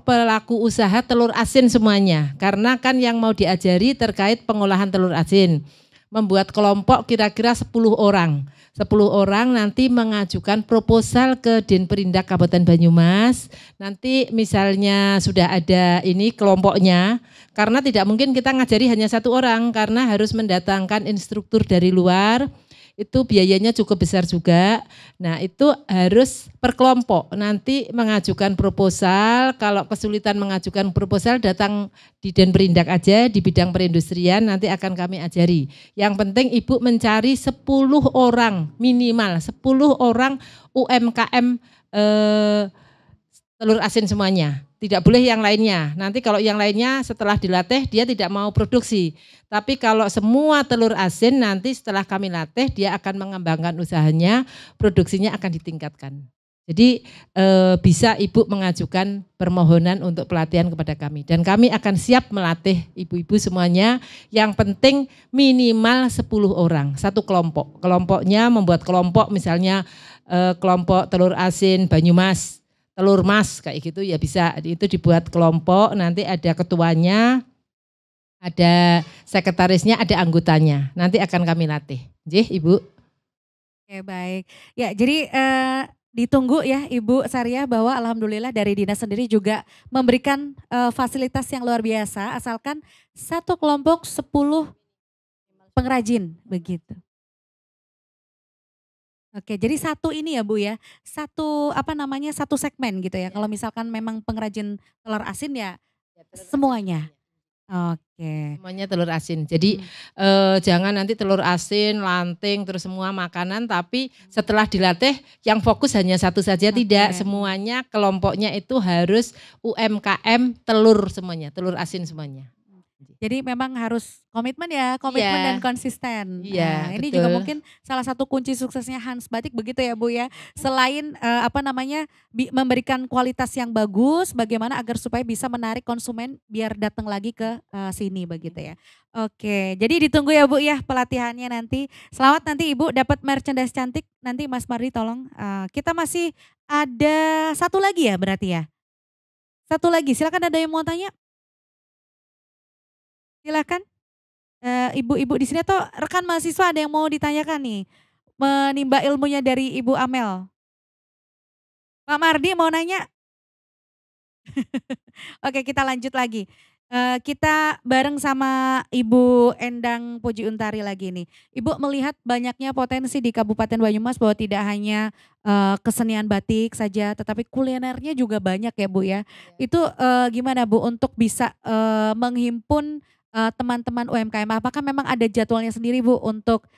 pelaku usaha telur asin semuanya. Karena kan yang mau diajari terkait pengolahan telur asin. Membuat kelompok kira-kira 10 orang. 10 orang nanti mengajukan proposal ke Dinperindak Kabupaten Banyumas. Nanti misalnya sudah ada ini kelompoknya. Karena tidak mungkin kita ngajari hanya 1 orang. Karena harus mendatangkan instruktur dari luar. Itu biayanya cukup besar juga. Nah, itu harus per kelompok. Nanti mengajukan proposal, kalau kesulitan mengajukan proposal datang di Dinperindak aja di bidang perindustrian, nanti akan kami ajari. Yang penting Ibu mencari 10 orang minimal, 10 orang UMKM telur asin semuanya. Tidak boleh yang lainnya. Nanti kalau yang lainnya setelah dilatih dia tidak mau produksi. Tapi kalau semua telur asin nanti setelah kami latih dia akan mengembangkan usahanya, produksinya akan ditingkatkan. Jadi bisa Ibu mengajukan permohonan untuk pelatihan kepada kami. Dan kami akan siap melatih ibu-ibu semuanya. Yang penting minimal 10 orang, satu kelompok. Kelompoknya membuat kelompok misalnya kelompok telur asin Banyumas. Telur mas kayak gitu ya bisa, itu dibuat kelompok, nanti ada ketuanya, ada sekretarisnya, ada anggotanya, nanti akan kami latih. Ibu. Oke baik, ya jadi ditunggu ya Ibu Sariah bahwa alhamdulillah dari dinas sendiri juga memberikan fasilitas yang luar biasa, asalkan satu kelompok 10 pengrajin begitu. Oke, jadi satu ini ya Bu ya, satu segmen gitu ya. Kalau misalkan memang pengrajin telur asin ya semuanya. Oke. Semuanya telur asin. Jadi jangan nanti telur asin, lanting, terus semua makanan, tapi setelah dilatih yang fokus hanya satu saja, tidak. Semuanya kelompoknya itu harus UMKM telur semuanya, telur asin semuanya. Jadi memang harus komitmen dan konsisten. Iya, ini juga mungkin salah satu kunci suksesnya Hans Batik begitu ya Bu ya. Selain memberikan kualitas yang bagus, bagaimana agar supaya bisa menarik konsumen biar datang lagi ke sini begitu ya. Oke, jadi ditunggu ya Bu ya pelatihannya nanti. Selamat nanti Ibu dapat merchandise cantik. Nanti Mas Mardi tolong. Kita masih ada satu lagi ya berarti ya. Satu lagi, silakan ada yang mau tanya? Silakan, ibu-ibu di sini atau rekan mahasiswa ada yang mau ditanyakan nih, menimba ilmunya dari Ibu Amel. Pak Mardi mau nanya? Oke kita lanjut lagi. Kita bareng sama Ibu Endang Puji Untari lagi nih. Ibu melihat banyaknya potensi di Kabupaten Banyumas bahwa tidak hanya kesenian batik saja, tetapi kulinernya juga banyak ya Bu ya. Itu gimana Bu untuk bisa menghimpun teman-teman UMKM? Apakah memang ada jadwalnya sendiri Bu untuk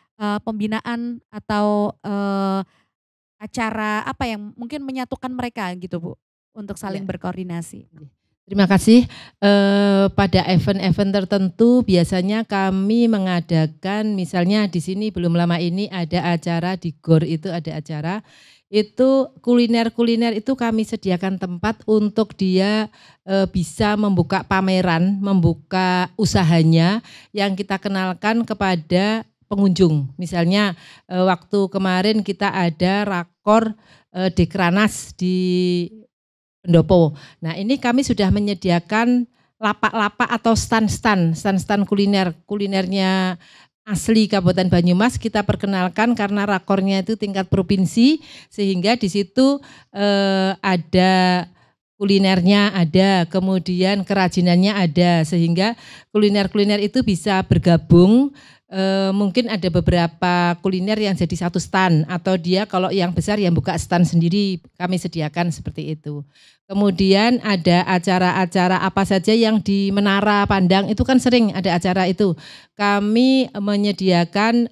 pembinaan atau acara apa yang mungkin menyatukan mereka gitu Bu untuk saling berkoordinasi? Terima kasih. Pada event-event tertentu biasanya kami mengadakan, misalnya di sini belum lama ini ada acara di GOR, itu ada acara. Itu kuliner-kuliner itu kami sediakan tempat untuk dia bisa membuka pameran, membuka usahanya yang kita kenalkan kepada pengunjung. Misalnya waktu kemarin kita ada rakor Dekranas di Pendopo. Nah ini kami sudah menyediakan lapak-lapak atau stand-stand kulinernya asli Kabupaten Banyumas kita perkenalkan karena rakornya itu tingkat provinsi sehingga di situ ada kulinernya ada, kemudian kerajinannya ada sehingga kuliner-kuliner itu bisa bergabung. Mungkin ada beberapa kuliner yang jadi satu stand atau dia kalau yang besar yang buka stand sendiri kami sediakan seperti itu. Kemudian ada acara-acara apa saja yang di Menara Pandang itu kan sering ada acara itu. Kami menyediakan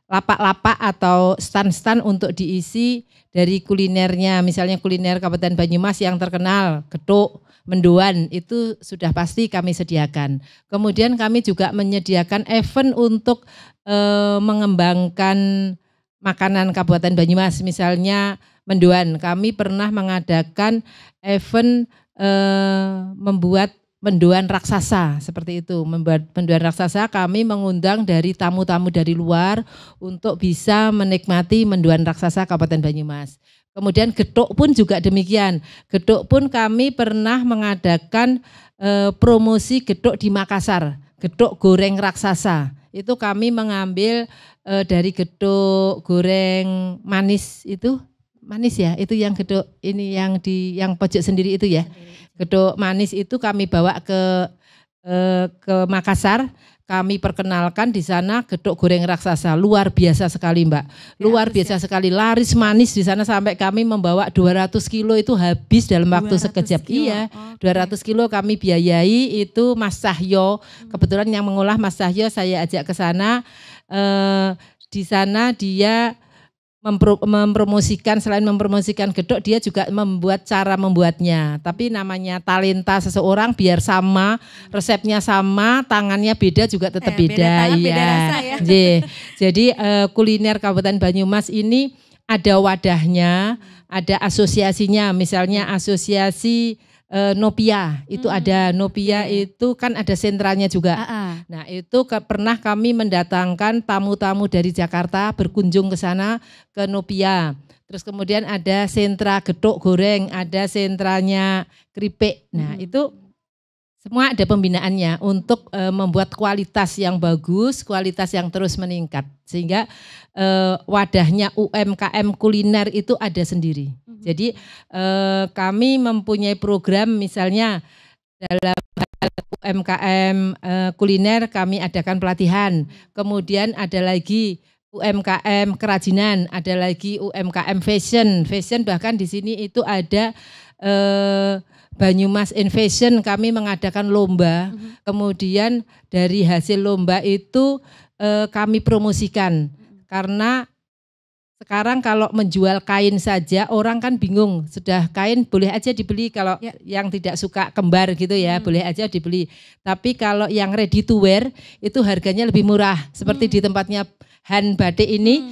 lapak-lapak atau stand-stand untuk diisi dari kulinernya. Misalnya kuliner Kabupaten Banyumas yang terkenal, getuk, mendoan itu sudah pasti kami sediakan. Kemudian kami juga menyediakan event untuk mengembangkan makanan Kabupaten Banyumas. Misalnya mendoan, kami pernah mengadakan event membuat mendoan raksasa seperti itu. Membuat mendoan raksasa kami mengundang dari tamu-tamu dari luar untuk bisa menikmati mendoan raksasa Kabupaten Banyumas. Kemudian getuk pun juga demikian. Getuk pun kami pernah mengadakan promosi getuk di Makassar. Getuk goreng raksasa. Itu kami mengambil dari getuk goreng manis itu. Manis ya, itu yang getuk ini yang pojok sendiri itu ya. Getuk manis itu kami bawa ke Makassar, kami perkenalkan di sana getuk goreng raksasa. Luar biasa sekali Mbak. Luar biasa sekali, laris manis di sana sampai kami membawa 200 kilo itu habis dalam waktu sekejap. Kilo. Iya, 200 kilo kami biayai itu Mas Cahyo. Kebetulan yang mengolah Mas Cahyo saya ajak ke sana. Di sana dia mempromosikan, selain mempromosikan gedok dia juga membuat cara membuatnya, tapi namanya talenta seseorang biar sama, resepnya sama, tangannya beda juga tetap beda, tangan, iya. Beda rasa ya. Jadi kuliner Kabupaten Banyumas ini ada wadahnya, ada asosiasinya, misalnya asosiasi Nopia itu ada Nopia itu kan ada sentranya juga. Nah itu pernah kami mendatangkan tamu-tamu dari Jakarta berkunjung ke sana ke Nopia. Terus kemudian ada sentra getuk goreng, ada sentranya keripik. Nah itu semua ada pembinaannya untuk membuat kualitas yang bagus, kualitas yang terus meningkat. Sehingga wadahnya UMKM kuliner itu ada sendiri. Jadi kami mempunyai program misalnya dalam UMKM kuliner kami adakan pelatihan. Kemudian ada lagi UMKM kerajinan, ada lagi UMKM fashion. Fashion bahkan di sini itu ada Banyumas in Fashion, kami mengadakan lomba. Kemudian dari hasil lomba itu kami promosikan. Karena sekarang kalau menjual kain saja orang kan bingung, sudah kain boleh aja dibeli kalau yang tidak suka kembar gitu ya, boleh aja dibeli. Tapi kalau yang ready to wear itu harganya lebih murah. Seperti di tempatnya Han Batik ini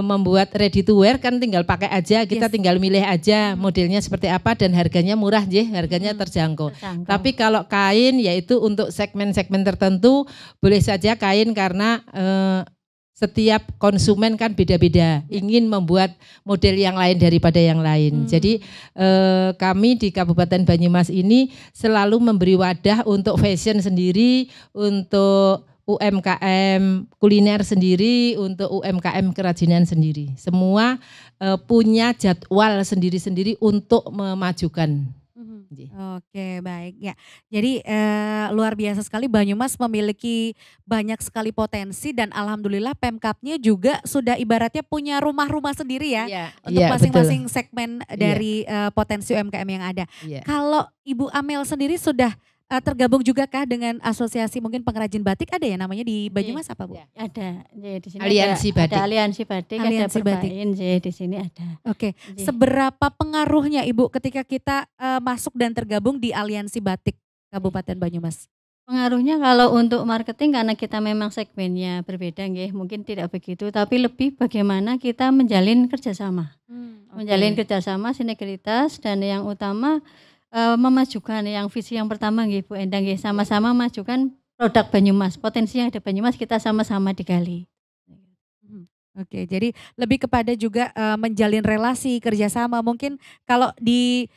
membuat ready to wear kan tinggal pakai aja, kita tinggal milih aja modelnya seperti apa dan harganya murah harganya terjangkau. Tapi kalau kain yaitu untuk segmen-segmen tertentu boleh saja kain karena setiap konsumen kan beda-beda, ingin membuat model yang lain daripada yang lain. Jadi kami di Kabupaten Banyumas ini selalu memberi wadah untuk fashion sendiri, untuk UMKM kuliner sendiri, untuk UMKM kerajinan sendiri. Semua punya jadwal sendiri-sendiri untuk memajukan. Oke, baik ya. Jadi luar biasa sekali, Banyumas memiliki banyak sekali potensi dan alhamdulillah Pemkapnya juga sudah ibaratnya punya rumah-rumah sendiri ya, untuk masing-masing segmen dari potensi UMKM yang ada. Kalau Ibu Amel sendiri sudah tergabung juga kah dengan asosiasi mungkin pengrajin batik, ada ya namanya di Banyumas apa Bu? Ada, di sini Aliansi Batik. Ada Aliansi Batik, Aliansi ada Perbain, di sini ada. Oke, seberapa pengaruhnya Ibu ketika kita masuk dan tergabung di Aliansi Batik Kabupaten Banyumas? Pengaruhnya kalau untuk marketing karena kita memang segmennya berbeda mungkin tidak begitu, tapi lebih bagaimana kita menjalin kerjasama. Menjalin kerjasama, sinergitas, dan yang utama memajukan yang visi yang pertama Bu Endang sama-sama memajukan produk Banyumas, potensi yang ada Banyumas kita sama-sama digali. Oke, jadi lebih kepada juga menjalin relasi kerjasama. Mungkin kalau di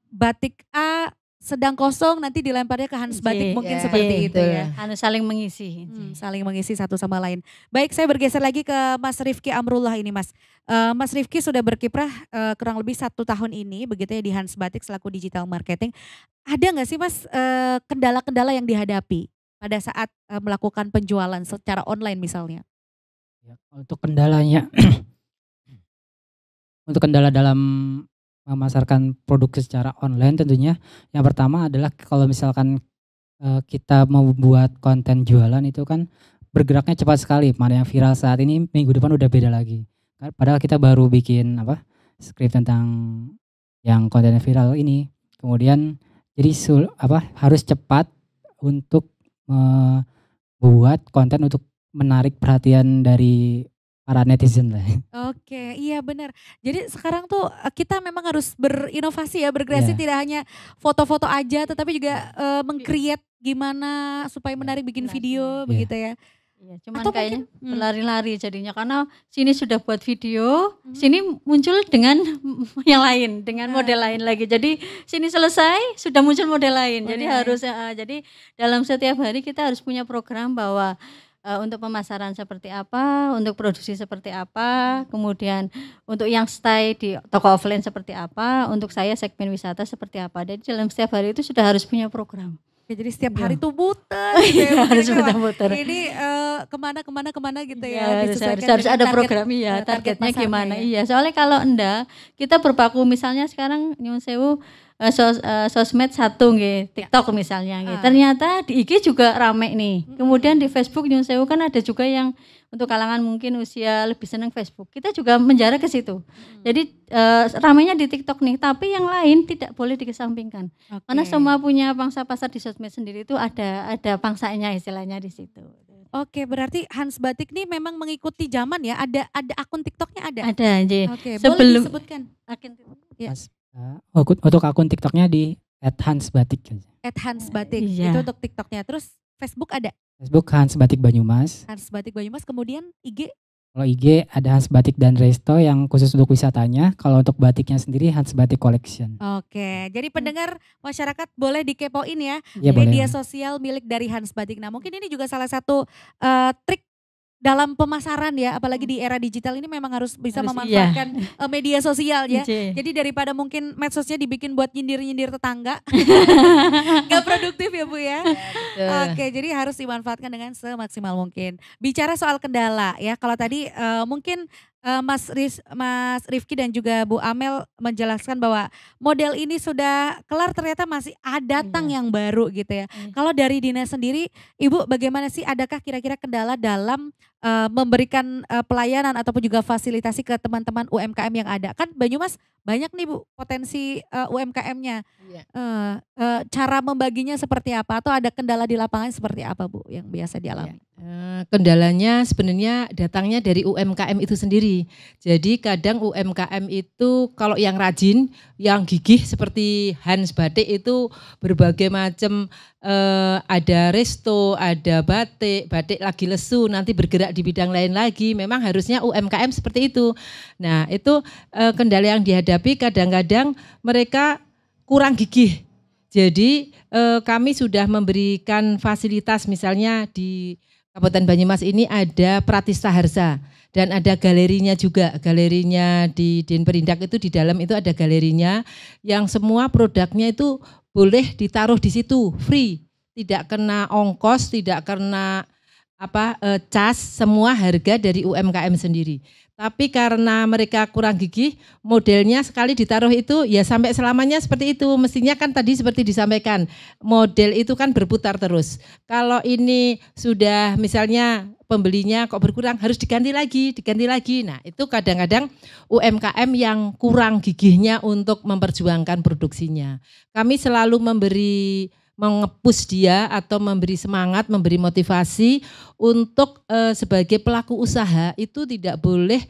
batik A sedang kosong nanti dilemparnya ke Hans Batik mungkin seperti itu ya. Harus saling mengisi. Saling mengisi satu sama lain. Baik, saya bergeser lagi ke Mas Rifki Amrullah ini Mas. Mas Rifki sudah berkiprah kurang lebih 1 tahun ini begitu ya di Hans Batik selaku digital marketing. Ada nggak sih Mas kendala-kendala yang dihadapi pada saat melakukan penjualan secara online misalnya? Ya, untuk kendalanya, untuk kendala dalam memasarkan produk secara online tentunya yang pertama adalah kalau misalkan kita mau buat konten jualan itu kan bergeraknya cepat sekali. Mana yang viral saat ini minggu depan udah beda lagi. Padahal kita baru bikin skrip tentang yang konten viral ini. Kemudian jadi harus cepat untuk membuat konten untuk menarik perhatian dari para netizen lah. Oke, iya benar. Jadi sekarang tuh kita memang harus berinovasi ya, berkreasi tidak hanya foto-foto aja tetapi juga meng-create gimana supaya menarik bikin video begitu ya. Iya, cuman kayaknya berlari-lari jadinya karena sini sudah buat video, sini muncul dengan yang lain, dengan model lain lagi. Jadi sini selesai sudah muncul model lain. Jadi harus jadi dalam setiap hari kita harus punya program bahwa untuk pemasaran seperti apa, untuk produksi seperti apa, kemudian untuk yang stay di toko offline seperti apa, untuk saya segmen wisata seperti apa. Jadi dalam setiap hari itu sudah harus punya program. Jadi setiap hari tuh muter gitu ya. Harus muter. Ini kemana gitu ya. Harus ada program targetnya gimana. Iya, soalnya kalau enggak kita berpaku misalnya sekarang Nyuwun Sewu sosmed satu nggih, TikTok misalnya nggih. Ternyata di IG juga rame nih. Kemudian di Facebook Nyuwun Sewu kan ada juga yang untuk kalangan mungkin usia lebih senang Facebook. Kita juga menjara ke situ. Jadi ramenya di TikTok nih, tapi yang lain tidak boleh dikesampingkan. Karena semua punya pangsa pasar di sosmed sendiri itu ada pangsanya istilahnya di situ. Oke, berarti Hans Batik nih memang mengikuti zaman ya. Ada akun TikToknya ada. Ada, Nji. Oke, boleh disebutkan akun TikToknya. Untuk akun TikToknya di @hansbatik. @hansbatik itu untuk TikToknya. Terus Facebook ada? Facebook Hans Batik Banyumas. Hans Batik Banyumas, kemudian IG? Kalau IG ada Hans Batik dan Resto yang khusus untuk wisatanya. Kalau untuk batiknya sendiri Hans Batik Collection. Oke, jadi pendengar masyarakat boleh dikepoin ya, boleh. media sosial milik dari Hans Batik. Nah mungkin ini juga salah satu trik dalam pemasaran ya, apalagi di era digital ini memang harus bisa memanfaatkan media sosial ya. Jadi daripada mungkin medsosnya dibikin buat nyindir-nyindir tetangga, gak produktif ya Bu ya. Oke, jadi harus dimanfaatkan dengan semaksimal mungkin. Bicara soal kendala ya, kalau tadi mungkin Mas Rifki dan juga Bu Amel menjelaskan bahwa model ini sudah kelar, ternyata masih datang yang baru gitu ya. Kalau dari dinas sendiri, Ibu bagaimana sih, adakah kira-kira kendala dalam memberikan pelayanan ataupun juga fasilitasi ke teman-teman UMKM yang ada? Kan Banyumas banyak nih Bu potensi UMKM-nya. Cara membaginya seperti apa, atau ada kendala di lapangan seperti apa Bu yang biasa dialami? Kendalanya sebenarnya datangnya dari UMKM itu sendiri. Jadi kadang UMKM itu kalau yang rajin, yang gigih seperti Hans Batik itu berbagai macam, ada resto, ada batik lagi lesu, nanti bergerak di bidang lain lagi. Memang harusnya UMKM seperti itu. Nah itu kendala yang dihadapi, kadang-kadang mereka kurang gigih. Jadi kami sudah memberikan fasilitas, misalnya di Kabupaten Banyumas ini ada Pratista Harsa dan ada galerinya juga. Galerinya di Denperindak itu, di dalam itu ada galerinya yang semua produknya itu boleh ditaruh di situ free, tidak kena ongkos, tidak kena cas, semua harga dari UMKM sendiri. Tapi karena mereka kurang gigih, modelnya sekali ditaruh itu ya sampai selamanya seperti itu. Mestinya kan tadi seperti disampaikan, model itu kan berputar terus. Kalau ini sudah misalnya pembelinya kok berkurang, harus diganti lagi. Nah itu kadang-kadang UMKM yang kurang gigihnya untuk memperjuangkan produksinya. Kami selalu mengepus dia atau memberi semangat, memberi motivasi untuk sebagai pelaku usaha itu tidak boleh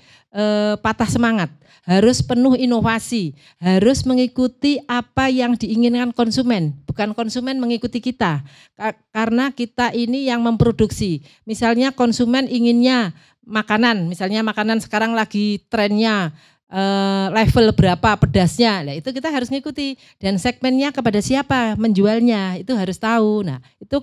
patah semangat, harus penuh inovasi, harus mengikuti apa yang diinginkan konsumen, bukan konsumen mengikuti kita, karena kita ini yang memproduksi. Misalnya konsumen inginnya makanan, misalnya makanan sekarang lagi trennya level berapa pedasnya. Nah, itu kita harus ngikuti dan segmennya kepada siapa menjualnya itu harus tahu. Nah, itu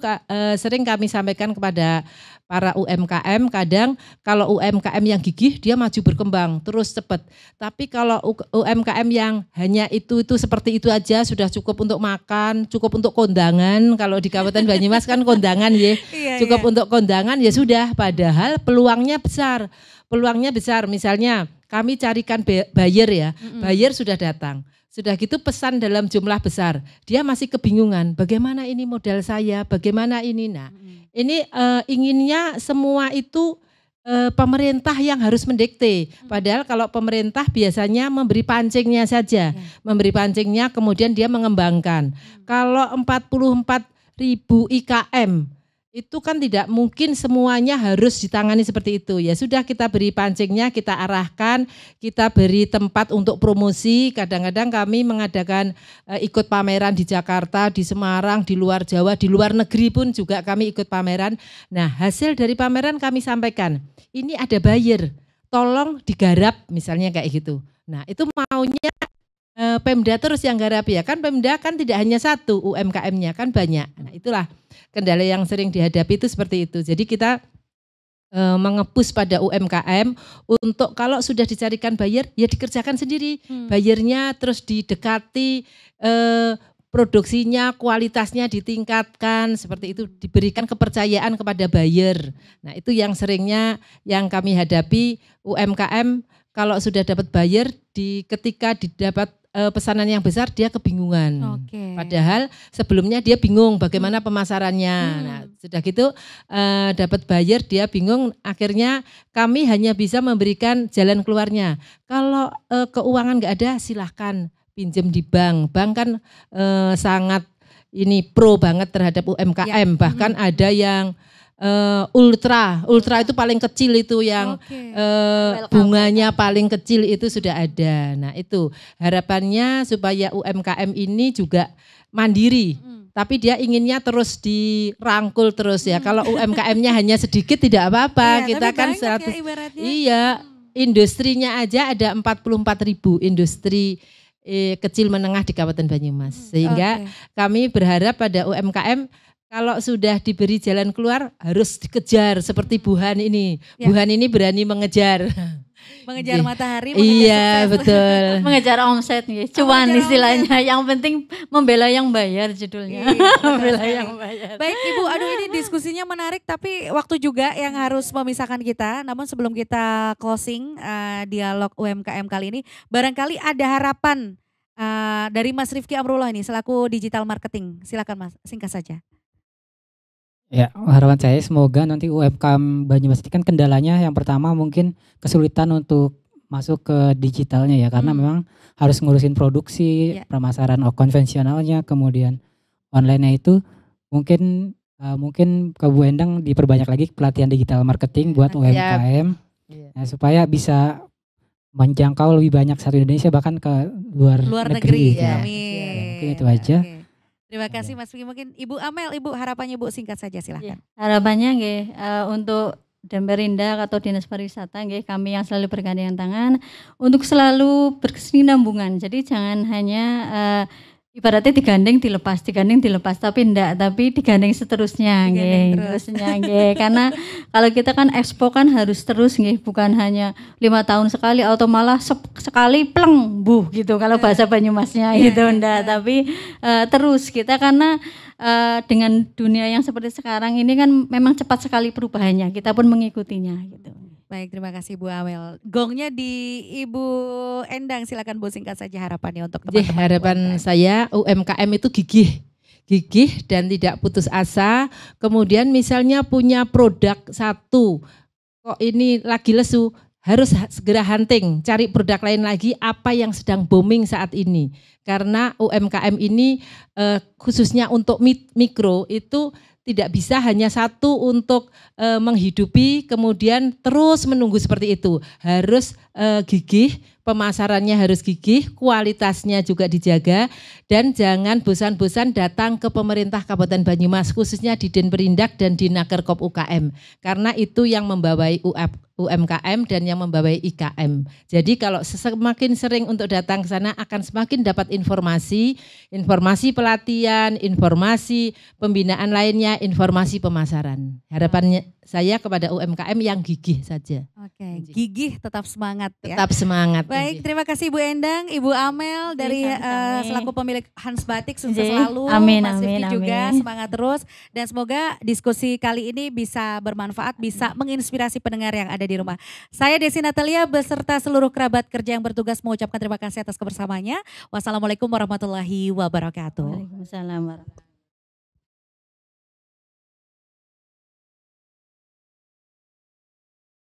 sering kami sampaikan kepada para UMKM, kadang kalau UMKM yang gigih dia maju berkembang terus cepat. Tapi kalau UMKM yang hanya itu seperti itu aja sudah cukup untuk makan, cukup untuk kondangan. Kalau di Kabupaten Banyumas kan kondangan ya. Cukup untuk kondangan ya sudah, padahal peluangnya besar. Peluangnya besar, misalnya kami carikan buyer ya, buyer sudah datang. Sudah gitu pesan dalam jumlah besar, dia masih kebingungan bagaimana ini modal saya, bagaimana ini. Nah ini inginnya semua itu pemerintah yang harus mendikte. Padahal kalau pemerintah biasanya memberi pancingnya saja, memberi pancingnya kemudian dia mengembangkan. Kalau 44.000 IKM, itu kan tidak mungkin semuanya harus ditangani seperti itu. Ya sudah, kita beri pancingnya, kita arahkan, kita beri tempat untuk promosi. Kadang-kadang kami mengadakan ikut pameran di Jakarta, di Semarang, di luar Jawa, di luar negeri pun juga kami ikut pameran. Nah, hasil dari pameran kami sampaikan, ini ada buyer, tolong digarap misalnya kayak gitu. Nah, itu maunya Pemda terus yang garap ya, kan Pemda kan tidak hanya satu UMKM-nya, kan banyak. Nah, itulah kendala yang sering dihadapi itu seperti itu. Jadi kita mengepus pada UMKM untuk kalau sudah dicarikan buyer ya dikerjakan sendiri. Buyernya terus didekati, produksinya, kualitasnya ditingkatkan, seperti itu, diberikan kepercayaan kepada buyer. Nah, itu yang seringnya yang kami hadapi UMKM kalau sudah dapat buyer ketika didapat pesanan yang besar dia kebingungan. Padahal sebelumnya dia bingung bagaimana pemasarannya. Nah, sudah gitu dapat buyer dia bingung, akhirnya kami hanya bisa memberikan jalan keluarnya. Kalau keuangan nggak ada silahkan pinjam di bank. Bank kan sangat ini pro banget terhadap UMKM. Bahkan ada yang ultra itu paling kecil itu yang bunganya paling kecil itu sudah ada. Nah, itu harapannya supaya UMKM ini juga mandiri. Tapi dia inginnya terus dirangkul terus ya. Kalau UMKM-nya hanya sedikit tidak apa-apa. Kita kan 100. Iya, industrinya aja ada 44.000 industri kecil menengah di Kabupaten Banyumas. Sehingga kami berharap pada UMKM kalau sudah diberi jalan keluar harus dikejar seperti Buhan ini. Buhan ini berani mengejar. Mengejar matahari, mengejar sukses. Betul. Mengejar omset nih, cuan istilahnya. Yang penting membela yang bayar judulnya. Membela yang bayar. Baik Ibu, aduh ini diskusinya menarik tapi waktu juga yang harus memisahkan kita. Namun sebelum kita closing dialog UMKM kali ini, barangkali ada harapan dari Mas Rifki Amrullah ini selaku digital marketing. Silakan Mas, singkat saja. Ya, harapan saya semoga nanti UMKM Banyumas ini kan kendalanya yang pertama mungkin kesulitan untuk masuk ke digitalnya ya, karena memang harus ngurusin produksi, pemasaran konvensionalnya, kemudian online-nya itu mungkin ke Bu Endang diperbanyak lagi pelatihan digital marketing buat UMKM supaya bisa menjangkau lebih banyak satu Indonesia bahkan ke luar negeri. Ya. Mungkin itu aja. Terima kasih Mas Rifki. Mungkin Ibu Amel, Ibu harapannya Bu singkat saja silahkan. Harapannya nggih untuk Demperindak atau Dinas Pariwisata nggih, kami yang selalu bergandengan tangan untuk selalu berkesinambungan. Jadi jangan hanya ibaratnya digandeng dilepas, tapi digandeng seterusnya nggih. Karena kalau kita kan expo kan harus terus nggih, bukan hanya 5 tahun sekali atau malah sekali pleng gitu kalau bahasa Banyumasnya gitu tapi terus kita karena dengan dunia yang seperti sekarang ini kan memang cepat sekali perubahannya, kita pun mengikutinya gitu. Baik, terima kasih Bu Amel. Gongnya di Ibu Endang, silakan Bu singkat saja harapannya untuk teman-teman. Harapan saya UMKM itu gigih dan tidak putus asa. Kemudian misalnya punya produk satu, kok ini lagi lesu, harus segera hunting, cari produk lain lagi apa yang sedang booming saat ini. Karena UMKM ini khususnya untuk mikro itu tidak bisa hanya satu untuk menghidupi kemudian terus menunggu seperti itu. Harus gigih, pemasarannya harus gigih, kualitasnya juga dijaga, dan jangan bosan-bosan datang ke pemerintah Kabupaten Banyumas, khususnya di Denperindak dan di Nakerkop UKM. Karena itu yang membawai UMKM dan yang membawa IKM. Jadi kalau semakin sering untuk datang ke sana akan semakin dapat informasi pelatihan, informasi pembinaan lainnya, informasi pemasaran. Harapannya saya kepada UMKM yang gigih saja. Oke, gigih tetap semangat ya. Tetap semangat. Baik, terima kasih Ibu Endang, Ibu Amel dari selaku pemilik Hans Batik, sukses J. selalu. Amin, Mas Rifki amin, juga amin. semangat terus dan semoga diskusi kali ini bisa bermanfaat, bisa menginspirasi pendengar yang ada di rumah. Saya Desi Natalia beserta seluruh kerabat kerja yang bertugas mengucapkan terima kasih atas kebersamaannya. Wassalamualaikum warahmatullahi wabarakatuh. Waalaikumsalam warahmatullahi wabarakatuh.